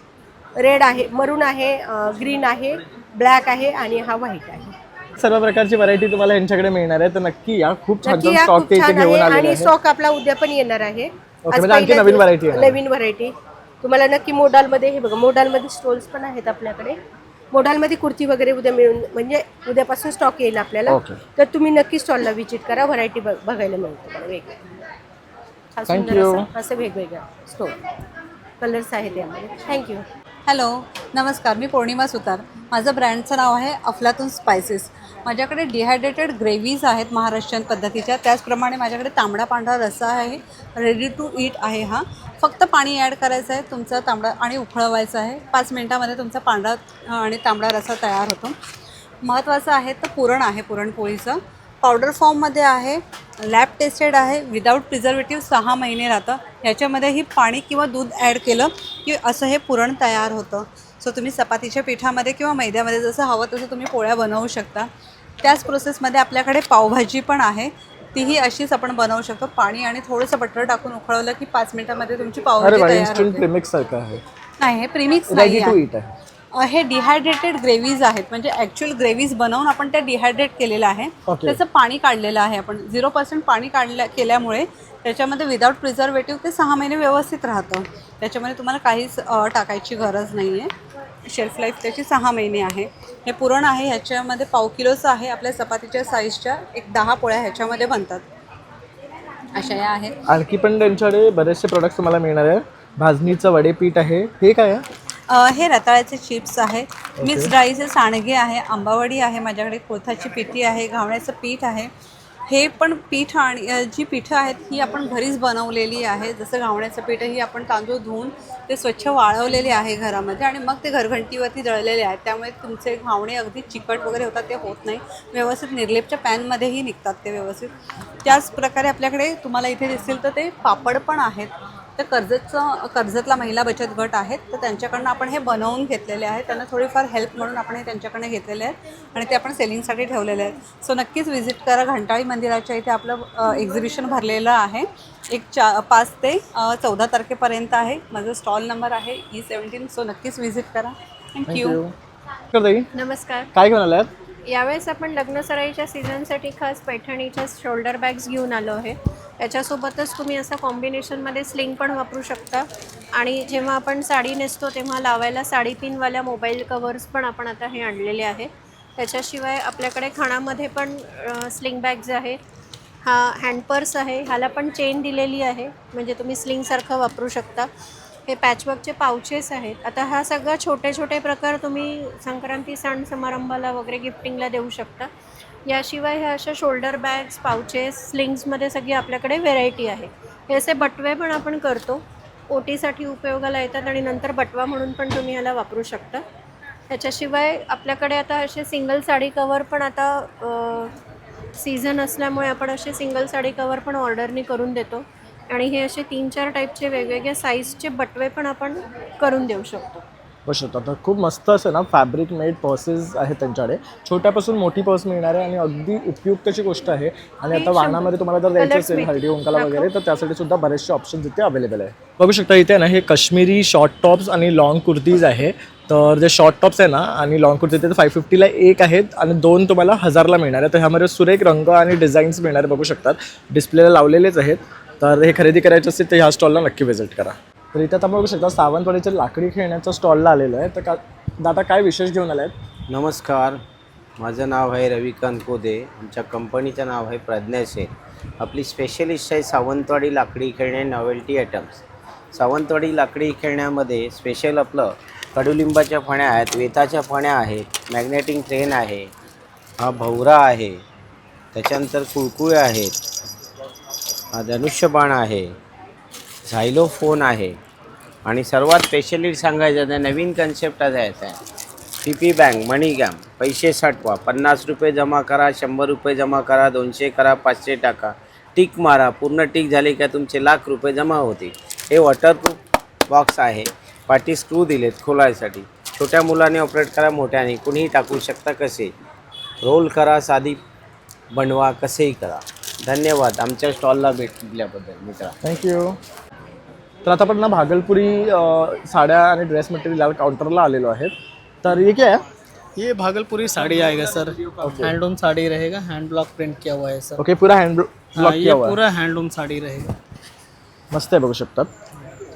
रेड आहे, मरून आहे, ग्रीन आहे, ब्लॅक आहे आणि हा व्हाईट आहे. सर्व प्रकारची व्हरायटी तुम्हाला यांच्याकडे मिळणार आहे. तर नक्की या. खूप छान नक्की छान स्टॉक ते इथे घेऊन आलेले आणि आहे. स्टॉक आपला उद्या पण येणार आहे. ओके, म्हणजे आणखी नवीन व्हरायटी आहे. नवीन व्हरायटी तुम्हाला नक्की मोडालमध्ये हे बघा, मोडालमध्ये स्टोल्स पण आहेत आपल्याकडे. मोडालमध्ये कुर्ती वगैरे उद्या मिळून म्हणजे उद्यापासून स्टॉक येईल आपल्याला. Okay. तर तुम्ही नक्की स्टॉलला व्हिजिट करा, व्हरायटी बघायला मिळते तुम्हाला वेगळी. हा Thank सुंदर you. असं वेगवेगळ्या स्टोल कलर्स आहेत यामध्ये. थँक्यू. हॅलो, नमस्कार. मी पौर्णिमा सुतार. माझं ब्रँडचं नाव आहे अफलातून स्पायसेस. माझ्याकडे डिहायड्रेटेड ग्रेव्हीज आहेत महाराष्ट्रीयन पद्धतीच्या. त्याचप्रमाणे माझ्याकडे तांबडा पांढरा रस्सा आहे, रेडी टू ईट आहे. हा फक्त पाणी ॲड करायचं आहे तुमचा तांबडा आणि उकळवायचं आहे. 5 मिनटामध्ये तुमचा पांढरा आणि तांबडा रस्सा तयार होतो. महत्त्वाचं आहे तर पुरण आहे, पुरणपोळीचं पावडर फॉर्ममध्ये आहे, लॅब टेस्टेड आहे, विदाऊट प्रिझर्वेटिव्ह 6 महिने राहतं. ह्याच्यामध्ये ही पाणी किंवा दूध ॲड केलं की असं हे पुरण तयार होतं. सो तुम्ही चपातीच्या पिठामध्ये किंवा मैद्यामध्ये जसं हवं तसं तुम्ही पोळ्या बनवू शकता. त्याच प्रोसेसमध्ये आपल्याकडे पावभाजी पण आहे, तीही अशीच आपण बनवू शकतो. पाणी आणि थोडंसं बटर टाकून उकळवलं की 5 मिनिटामध्ये तुमची पावभाजी तयार इन्स्टंट होते. प्रीमिक्स सारखं आहे. नाही, हे प्रीमिक्स रेडी नाही टू आहे. ईट आहे. हे डिहायड्रेटेड ग्रेव्हीज आहेत, म्हणजे ॲक्च्युअल ग्रेव्हीज बनवून आपण त्या डिहायड्रेट केलेलं आहे. Okay. त्याचं पाणी काढलेलं आहे आपण. 0% पाणी केल्यामुळे त्याच्यामध्ये विदाऊट प्रिझर्वेटिव्ह ते 6 महिने व्यवस्थित राहतं. त्याच्यामध्ये तुम्हाला काहीच टाकायची गरज नाही आहे. शेल्फ लाईफ त्याची 6 महिने आहे. हे पुरण आहे, ह्याच्यामध्ये पाव किलोचं आहे. आपल्या चपातीच्या साईजच्या 10 पोळ्या ह्याच्यामध्ये बनतात. अशा या आहेत. आणखी पण त्यांच्याकडे बरेचसे प्रोडक्ट्स तुम्हाला मिळणार आहे. भाजणीचं वडेपीठ आहे. हे काय आहे? हे रताळ्याचे चिप्स आहे, मिक्स डाळीचे सांडगे आहे, आंबावडी आहे, माझ्याकडे कोथाची पिठी आहे, घावण्याचं पीठ आहे. हे पण पीठ आणि जी पिठं आहेत ही आपण घरीच बनवलेली आहे. जसं घावण्याचं पीठ ही आपण तांदूळ धुवून ते स्वच्छ वाळवलेले आहे घरामध्ये आणि मग ते घरघंटीवरती दळलेले आहेत. त्यामुळे तुमचे घावणे अगदी चिकट वगैरे होतात, ते होत नाही. व्यवस्थित निर्लेपच्या पॅनमध्येही निघतात ते व्यवस्थित. त्याच प्रकारे आपल्याकडे तुम्हाला इथे दिसतील तर ते पापड पण आहेत. तर कर्जतला महिला बचत गट आहेत, तर त्यांच्याकडनं आपण हे बनवून घेतलेले आहे. त्यांना थोडीफार हेल्प म्हणून आपण हे त्यांच्याकडनं घेतलेले आहेत आणि ते आपण सेलिंगसाठी ठेवलेले आहेत. सो नक्कीच व्हिजिट करा. घंटाळी मंदिराच्या इथे आपलं एक्झिबिशन भरलेलं आहे. 5 ते 14 तारखेपर्यंत आहे. माझा स्टॉल नंबर आहे E17. सो नक्कीच व्हिजिट करा. थँक्यू. नमस्कार. काय घेऊन आलात? यावेळेस आपण लग्नसराईच्या सीझनसाठी खास पैठणीच्या शोल्डर बॅग्स घेऊन आलो आहे. याच्यासोबतच तुम्ही असं कॉम्बिनेशनमध्ये स्लिंग पण वापरू शकता आणि जेव्हा आपण साडी नेसतो तेव्हा लावायला साडी पिनवाल्या मोबाईल कवर्स पण आपण आता हे आणलेले आहे. त्याच्याशिवाय आपल्याकडे खाणामध्ये पण स्लिंग बॅग्स आहे. हा हँडपर्स आहे, ह्याला पण चेन दिलेली आहे म्हणजे तुम्ही स्लिंगसारखं वापरू शकता. हे पॅचवर्कचे पाउचेस आहेत. आता हा सगळा छोटे छोटे प्रकार तुम्ही संक्रांती सण समारंभाला वगैरे गिफ्टिंगला देऊ शकता. याशिवाय ह्या अशा शोल्डर बॅग्स, पाउचेस, स्लिंग्समध्ये सगळी आपल्याकडे व्हेरायटी आहे. हे असे बटवे पण आपण करतो, ओटीसाठी उपयोगाला येतात आणि नंतर बटवा म्हणून पण तुम्ही ह्याला वापरू शकता. त्याच्याशिवाय आपल्याकडे आता असे सिंगल साडी कवर पण आता सीझन असल्यामुळे आपण असे सिंगल साडी कवर पण ऑर्डरनी करून देतो आणि हे असे 3-4 टाईपचे वेगवेगळ्या साईजचे बटवे पण आपण करून देऊ शकतो. बघू शकतो. आता खूप मस्त असं ना फॅब्रिक मेड पर्सेस आहेत त्यांच्याकडे. छोट्यापासून मोठी पर्स मिळणार आहे आणि अगदी उपयुक्तची गोष्ट आहे. आणि आता वाहनामध्ये तुम्हाला जर द्यायचं असेल हळदी कुंकाला वगैरे तर त्यासाठी सुद्धा बरेचसे ऑप्शन्स इथे अवेलेबल आहे. बघू शकता इथे ना हे काश्मीरी शॉर्ट टॉप्स आणि लॉंग कुर्तीज आहे. तर जे शॉर्ट टॉप्स आहे ना आणि लॉंग कुर्ती ते 550ला एक आहेत आणि 2 तुम्हाला 1000ला मिळणार आहे. तर ह्यामध्ये सुरेख रंग आणि डिझाईन्स मिळणार आहे. बघू शकतात डिस्प्लेला लावलेलेच आहेत. तर हे खरेदी करायचं असेल तर ह्या स्टॉलला नक्की व्हिजिट करा. तर इथे आता बघू शकता सावंतवाडीच्या लाकडी खेळण्याच्या स्टॉलला आलेलो आहे. तर दादा काय विशेष घेऊन आला आहेत? नमस्कार, माझं नाव आहे रविकांत कोदे. आमच्या कंपनीचं नाव आहे प्रज्ञा सेन. आपली स्पेशलिस्ट आहे सावंतवाडी लाकडी खेळणे नॉवेल्टी आयटम्स. सावंतवाडी लाकडी खेळण्यामध्ये स्पेशल आपलं कडुलिंबाच्या फण्या आहेत, वेताच्या फण्या आहेत, मॅग्नेटिंग ट्रेन आहे, हा भवरा आहे, त्याच्यानंतर कुळकुळे आहेत, हा धनुष्यबाण आहे, झायलोफोन आहे आणि सर्वात स्पेशली सांगायचं तर नवीन कन्सेप्ट आहे PP बँक मनी गॅम. पैसे साठवा, 50 रुपये जमा करा, 100 रुपये जमा करा, 200 करा, 500 टाका, टिक मारा, पूर्ण टिक झाली का तुमचे लाख रुपये जमा होतील. हे वॉटरप्रूफ बॉक्स आहे, पाठी स्क्रू दिलेत खोलायसाठी. छोट्या मुलाने ऑपरेट करा, मोठ्याने कुणीही टाकू शकता. कसे रोल करा, साधी बनवा, कसेही करा. धन्यवाद आमच्या स्टॉलला भेटल्याबद्दल मित्रा. थँक्यू. तर आता आपण ना भागलपुरी साड्या आणि ड्रेस मटेरियल काउंटरला आलेलो आहेत. तर ये क्या है? ये भागलपुरी साड़ी आएगा सर. हैंडलूम साड़ी रहेगा, हैंड ब्लॉक प्रिंट किया हुआ है सर. ओके, पूरा हैंड ब्लॉक किया हुआ है. पूरा हैंडलूम साड़ी रहेगा. मस्त आहे, बघू शकतात.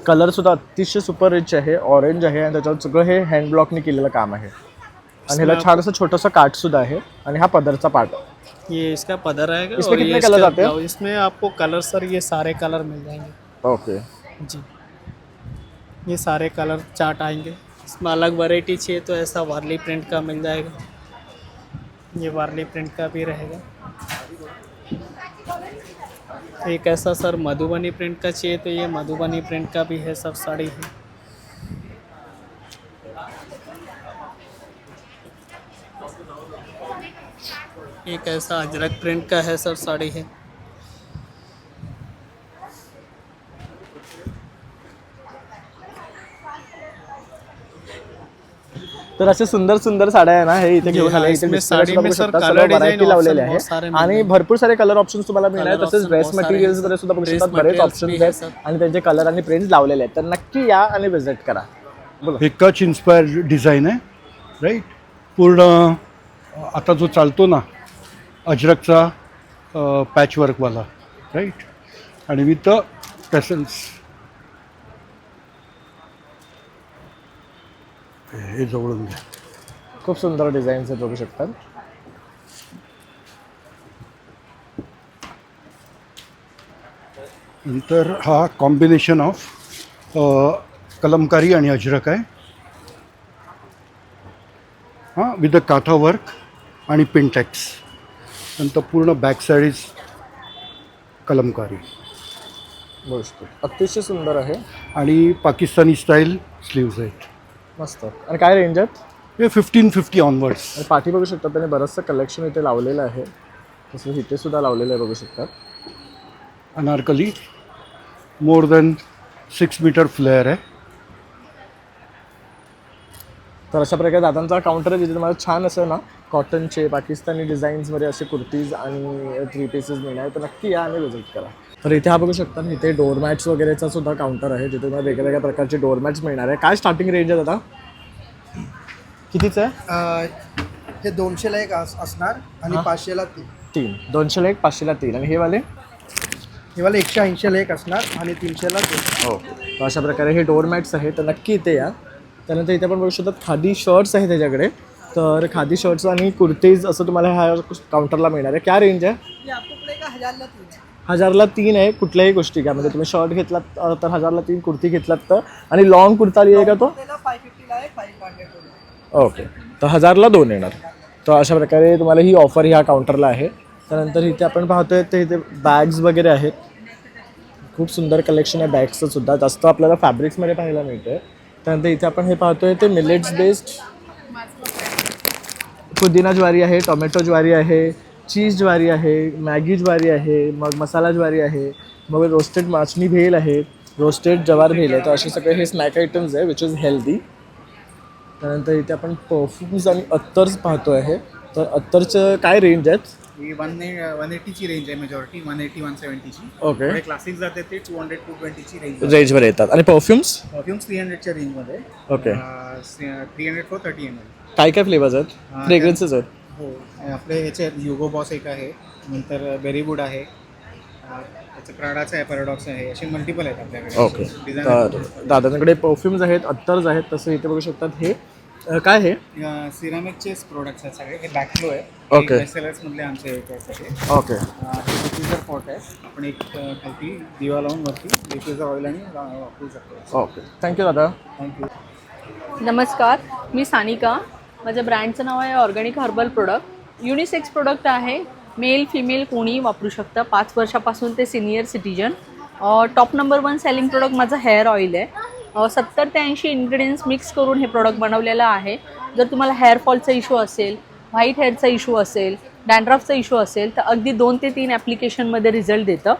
कलरसुद्धा अतिशय सुपर रिच आहे, ऑरेंज आहे आणि त्याच्यावर सगळं हे हँड ब्लॉकने केलेलं काम आहे. आणि ह्याला छान असं छोटंसं काठसुद्धा आहे आणि हा पदरचा पार्ट आहे. ये इसका पदर आएगा इसमें और कितने ये कलर इसका आते हैं? ब्लाउज। इसमें आपको कलर सर ये सारे कलर मिल जाएंगे ओके. जी, ये सारे कलर चार्ट आएंगे. इसमें अलग वैरायटी चाहिए तो ऐसा वार्ली प्रिंट का मिल जाएगा, ये वार्ली प्रिंट का भी रहेगा. एक ऐसा सर मधुबनी प्रिंट का चाहिए तो ये मधुबनी प्रिंट का भी है सर साड़ी है. एक ऐसा अजरक प्रिंट का है सर साड़ी है. तर असे सुंदर सुंदर साड्या आहे ना हे इथे घेऊन आले. इथे इसमें display साड़ी सुद्धा में बघू सर शकता, कलर सगळं डिजाइन variety लावलेले ऑप्शन आहे बहुत सारे मिल आणि जाएंगे. भरपूर सारे कलर ऑप्शन्स तुम्हाला मिळणार Color तसेच option ड्रेस बहुत सारे मटेरियल्स हैं. मध्ये सुद्धा बघू Dress शकता बरेच materials ऑप्शन्स भी है आहेत आणि त्यांचे कलर आणि प्रिंट्स लावलेले आहेत. तर नक्की या आणि विजिट करा. बोला. हे कच इन्स्पायर्ड डिझाईन आहे, राईट. पूर्ण आता जो चालतो ना अजरकचा पॅचवर्कवाला, राईट, आणि विथ टॅसल्स. हे जवळून घ्या. खूप सुंदर डिझाईन्स आहेत बघू शकतात. नंतर हा कॉम्बिनेशन ऑफ कलमकारी आणि अजरक आहे, हां, विथ द काथा वर्क आणि पिंटॅक्स. नंतर पूर्ण बॅक साईड इज कलमकारी. गोष्ट अतिशय सुंदर आहे आणि पाकिस्तानी स्टाईल स्लीव्ज आहेत. मस्त. आणि काय रेंज आहेत? हे 1550 ऑनवर्ड्स. आणि पाठी बघू शकता त्याने बरंचसं कलेक्शन इथे लावलेलं आहे. तसं इथे सुद्धा लावलेलं आहे बघू शकतात. Anarkali more than 6 metre flare आहे. तर अशा प्रकारे दादांचा काउंटर आहे जिथे तुम्हाला छान असं ना कॉटनचे पाकिस्तानी डिझाईन्समध्ये असे कुर्तीज आणि 3 पीसेस मिळणार. तर नक्की या आणि विजिट करा. तर इथे हा बघू शकता इथे डोरमॅट्स वगैरेचा सुद्धा काउंटर आहे जिथे तुम्हाला वेगवेगळ्या प्रकारचे डोरमॅट्स मिळणार आहे. काय स्टार्टिंग रेंज आहे दादा? कितीचं आहे? हे 200ला एक असणार आणि 500ला 3. 200ला 1, 500ला 3. आणि हे वाले? हे वाले 180ला एक असणार आणि 300ला 2. हो. तर अशा प्रकारे हे डोरमॅट्स आहे. तर नक्की इथे या. त्यानंतर इथे आपण बघू शकता खादी शर्ट्स आहे त्याच्याकडे. तर खादी शर्ट्स आणि कुर्तीज असं तुम्हाला ह्या काउंटरला मिळणार आहे. काय रेंज आहे? 1000ला 3 आहे कुठल्याही गोष्टी का, म्हणजे तुम्ही शर्ट घेतलात तर 1000ला 3, कुर्ती घेतलात तर. आणि लॉंग कुर्ता लिहिआहे का तो? 550 ओके. तर 1000ला 2 येणार. तर अशा प्रकारे तुम्हाला ही ऑफर ह्या काउंटरला आहे. त्यानंतर इथे आपण पाहतोय ते इथे बॅग्स वगैरे आहेत. खूप सुंदर कलेक्शन आहे बॅग्सचं सुद्धा. जास्त आपल्याला फॅब्रिक्समध्ये पाहायला मिळतं आहे. त्यानंतर इथे आपण हे पाहतोय ते मिलेट्स बेस्ड पुदिना ज्वारी आहे, टोमॅटो ज्वारी आहे, चीज ज्वारी आहे, मॅगी ज्वारी आहे, मग मसाला ज्वारी आहे, मग रोस्टेड माचणी भेल आहे, रोस्टेड जवार भेल आहे. तर असे सगळे हे स्नॅक आयटम्स आहे विच इज हेल्दी. त्यानंतर इथे आपण परफ्यूम्स आणि अत्तर्स पाहतो आहे. तर अत्तरचं काय रेंज आहेत? ही 180ची रेंज आहे मेजॉरिटी, 180-170ची. ओके. क्लासिक जाते ते 200-220ची रेंज रेंजवर येतात. आणि परफ्यूम्स? परफ्युम्स 300च्या रेंजमध्ये. ओके. 300 for 30 ml. काय काय फ्लेवर्स आहेत? फ्रेग्रन्सेस आहेत? हो. आपले ह्याचे ह्युगो बॉस एक आहे, नंतर बेरीवूड आहे, त्याचं प्राडाचं आहे, पॅराडॉक्स आहे, असे मल्टिपल आहेत आपल्याकडे. ओके. तर दादांकडे परफ्यूम्स आहेत, अत्तर्स आहेत. तसं इथे बघू शकतात. हे काय हे? सिरामिकचेच प्रोडक्ट्स आहेत सगळे. हे बॅकफ्लो आहे. ओके. सेलर्समधले आमचे एक आहे सगळे. ओके. हे डिफ्युजर पॉट आहे. आपण एक खालती दिवा लावून वरती डिफ्युजर ऑइल आणि वापरू शकतो. ओके. थँक्यू दादा. थँक्यू. नमस्कार, मी सानिका. माझ्या ब्रँडचं नाव आहे organic herbal product. Unisex product आहे. मेल फिमेल कोणीही वापरू शकतं, 5 वर्षापासून ते senior citizen. Top number 1 selling product माझं हेअर ऑइल आहे. 70 ते 80 इन्ग्रेडियंट्स मिक्स करून हे प्रोडक्ट बनवलेलं आहे. जर तुम्हाला हेअरफॉलचा इश्यू असेल, व्हाईट हेअरचा इश्यू असेल, डॅन्ड्रफचा इश्यू असेल तर अगदी 2 ते 3 ॲप्लिकेशनमध्ये रिझल्ट देतं.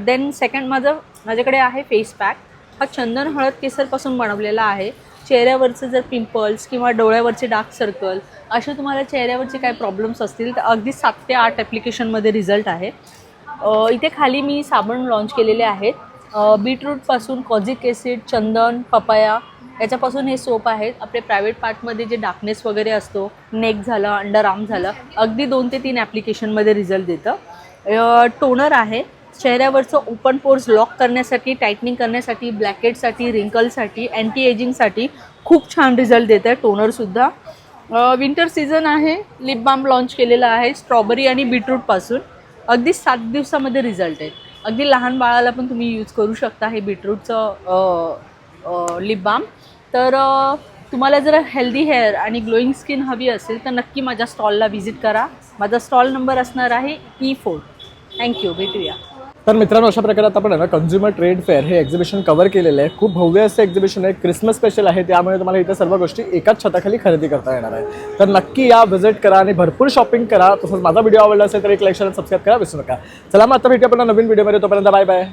देन सेकंड माझ्याकडे आहे फेस पॅक. हा चंदन हळद केसरपासून बनवलेला आहे. चेहऱ्यावरचे जर पिंपल्स किंवा डोळ्यावरचे डार्क सर्कल असे तुम्हाला चेहऱ्यावरचे काही प्रॉब्लेम्स असतील तर अगदी 7 ते 8 ॲप्लिकेशनमध्ये रिझल्ट आहे. इथे खाली मी साबण लॉन्च केलेले आहेत. बीटरूटपासून कॉझिक ॲसिड, चंदन, पपाया याच्यापासून हे सोप आहेत. आपले प्रायव्हेट पार्टमध्ये जे डार्कनेस वगैरे असतो, नेक झालं, अंडर आर्म झालं, अगदी 2 ते 3 ॲप्लिकेशनमध्ये रिझल्ट देतं. टोनर आहे. चेहऱ्यावरचं ओपन पोर्स लॉक करण्यासाठी, टाईटनिंग करण्यासाठी, ब्लॅकेटसाठी, रिंकलसाठी, अँटी एजिंगसाठी खूप छान रिझल्ट देत आहे. टोनरसुद्धा विंटर सीझन आहे, लिप बाम लॉन्च केलेला आहे स्ट्रॉबेरी आणि बीटरूटपासून. अगदी 7 दिवसामध्ये रिझल्ट आहेत. अगदी लहान बाळाला पण तुम्ही यूज करू शकता हे बीटरूटचं लिप बाम. तर तुम्हाला जर हेल्दी हेअर आणि ग्लोईंग स्किन हवी असेल तर नक्की माझ्या स्टॉलला व्हिजिट करा. माझा स्टॉल नंबर असणार आहे E4. थँक्यू, भेटूया. तर मित्रांनो, अशा प्रकारे आता आपण कंझ्युमर ट्रेड फेअर हे एक्झिबिशन कव्हर केलेलं आहे. खूप भव्य असं एक्झिबिशन आहे, क्रिसमस स्पेशल आहे, त्यामुळे तुम्हाला इथं सर्व गोष्टी एकाच छताखाली खरेदी करता येणार आहे. तर नक्की या, व्हिजिट करा आणि भरपूर शॉपिंग करा. तसंच माझा व्हिडिओ आवडला असेल तर एक लाईक, शेअर, सबस्क्राईब करा विसरू नका. चला मग आता भेटूया पुन्हा नवीन व्हिडिओमध्ये. तोपर्यंत बाय बाय.